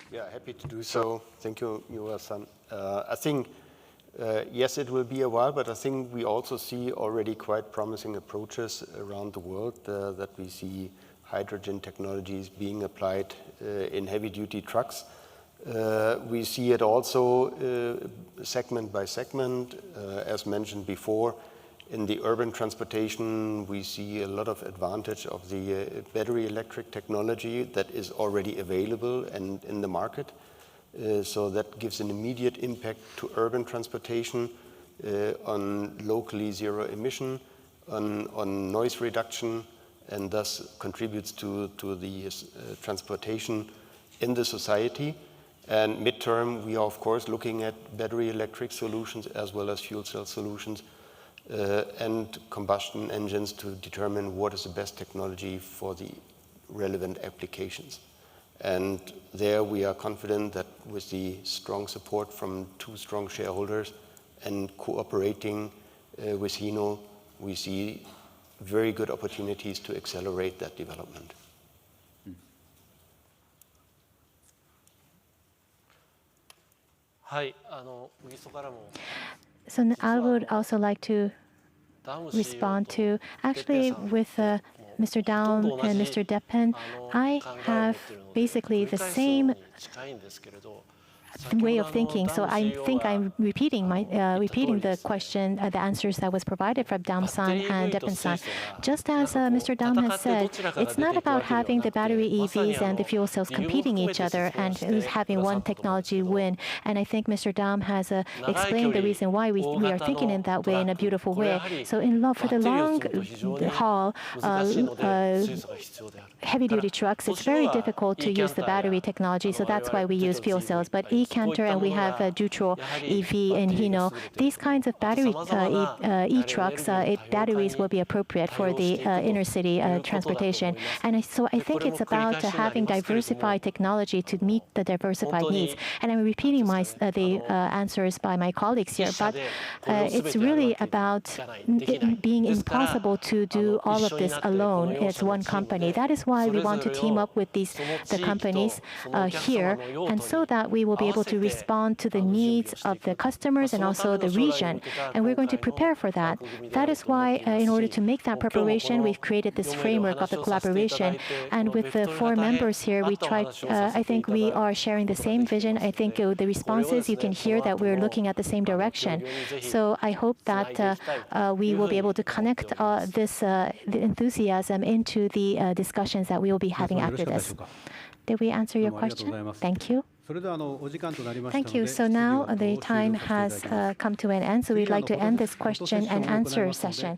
Yeah, happy to do so. Thank you, Miura-san. I think, yes, it will be a while, but I think we also see already quite promising approaches around the world that we see hydrogen technologies being applied in heavy-duty trucks. We see it also segment by segment, as mentioned before, In the urban transportation, we see a lot of advantage of the battery electric technology that is already available and in the market. So that gives an immediate impact to urban transportation on locally zero emission, on noise reduction, and thus contributes to the transportation in the society. And midterm, we are of course looking at battery electric solutions as well as fuel cell solutions and combustion engines to determine what is the best technology for the relevant applications. And there we are confident that with the strong support from two strong shareholders and cooperating with Hino, we see very good opportunities to accelerate that development. So I would also like to respond to, actually with Mr. Daum and Mr. Deppen, I have basically the same way of thinking. So I think I'm repeating the question, the answers that was provided from Daum-san and Deppen-san. Just as Mr. Daum has said, it's not about having the battery EVs and the fuel cells competing each other and having one technology win. And I think Mr. Daum has explained the reason why we are thinking in that way, in a beautiful way. So for the long haul, heavy-duty trucks, it's very difficult to use the battery technology. So that's why we use fuel cells. But E-Canter and we have Dutrow EV in Hino. These kinds of battery e-trucks, batteries will be appropriate for the inner city transportation. And so I think it's about having diversified technology to meet the diversified needs. And I'm repeating the answers by my colleagues here, but it's really about it being impossible to do all of this alone as one company. That is why we want to team up with the companies here, and so that we will be able to respond to the needs of the customers and also the region. And we're going to prepare for that. That is why, in order to make that preparation, we've created this framework of the collaboration. And with the 4 members here, I think we are sharing the same vision. I think the responses, you can hear that we're looking at the same direction. So I hope that we will be able to connect the enthusiasm into the discussions that we will be having after this. Did we answer your question? Thank you. Thank you. So now the time has come to an end, so we'd like to end this question and answer session.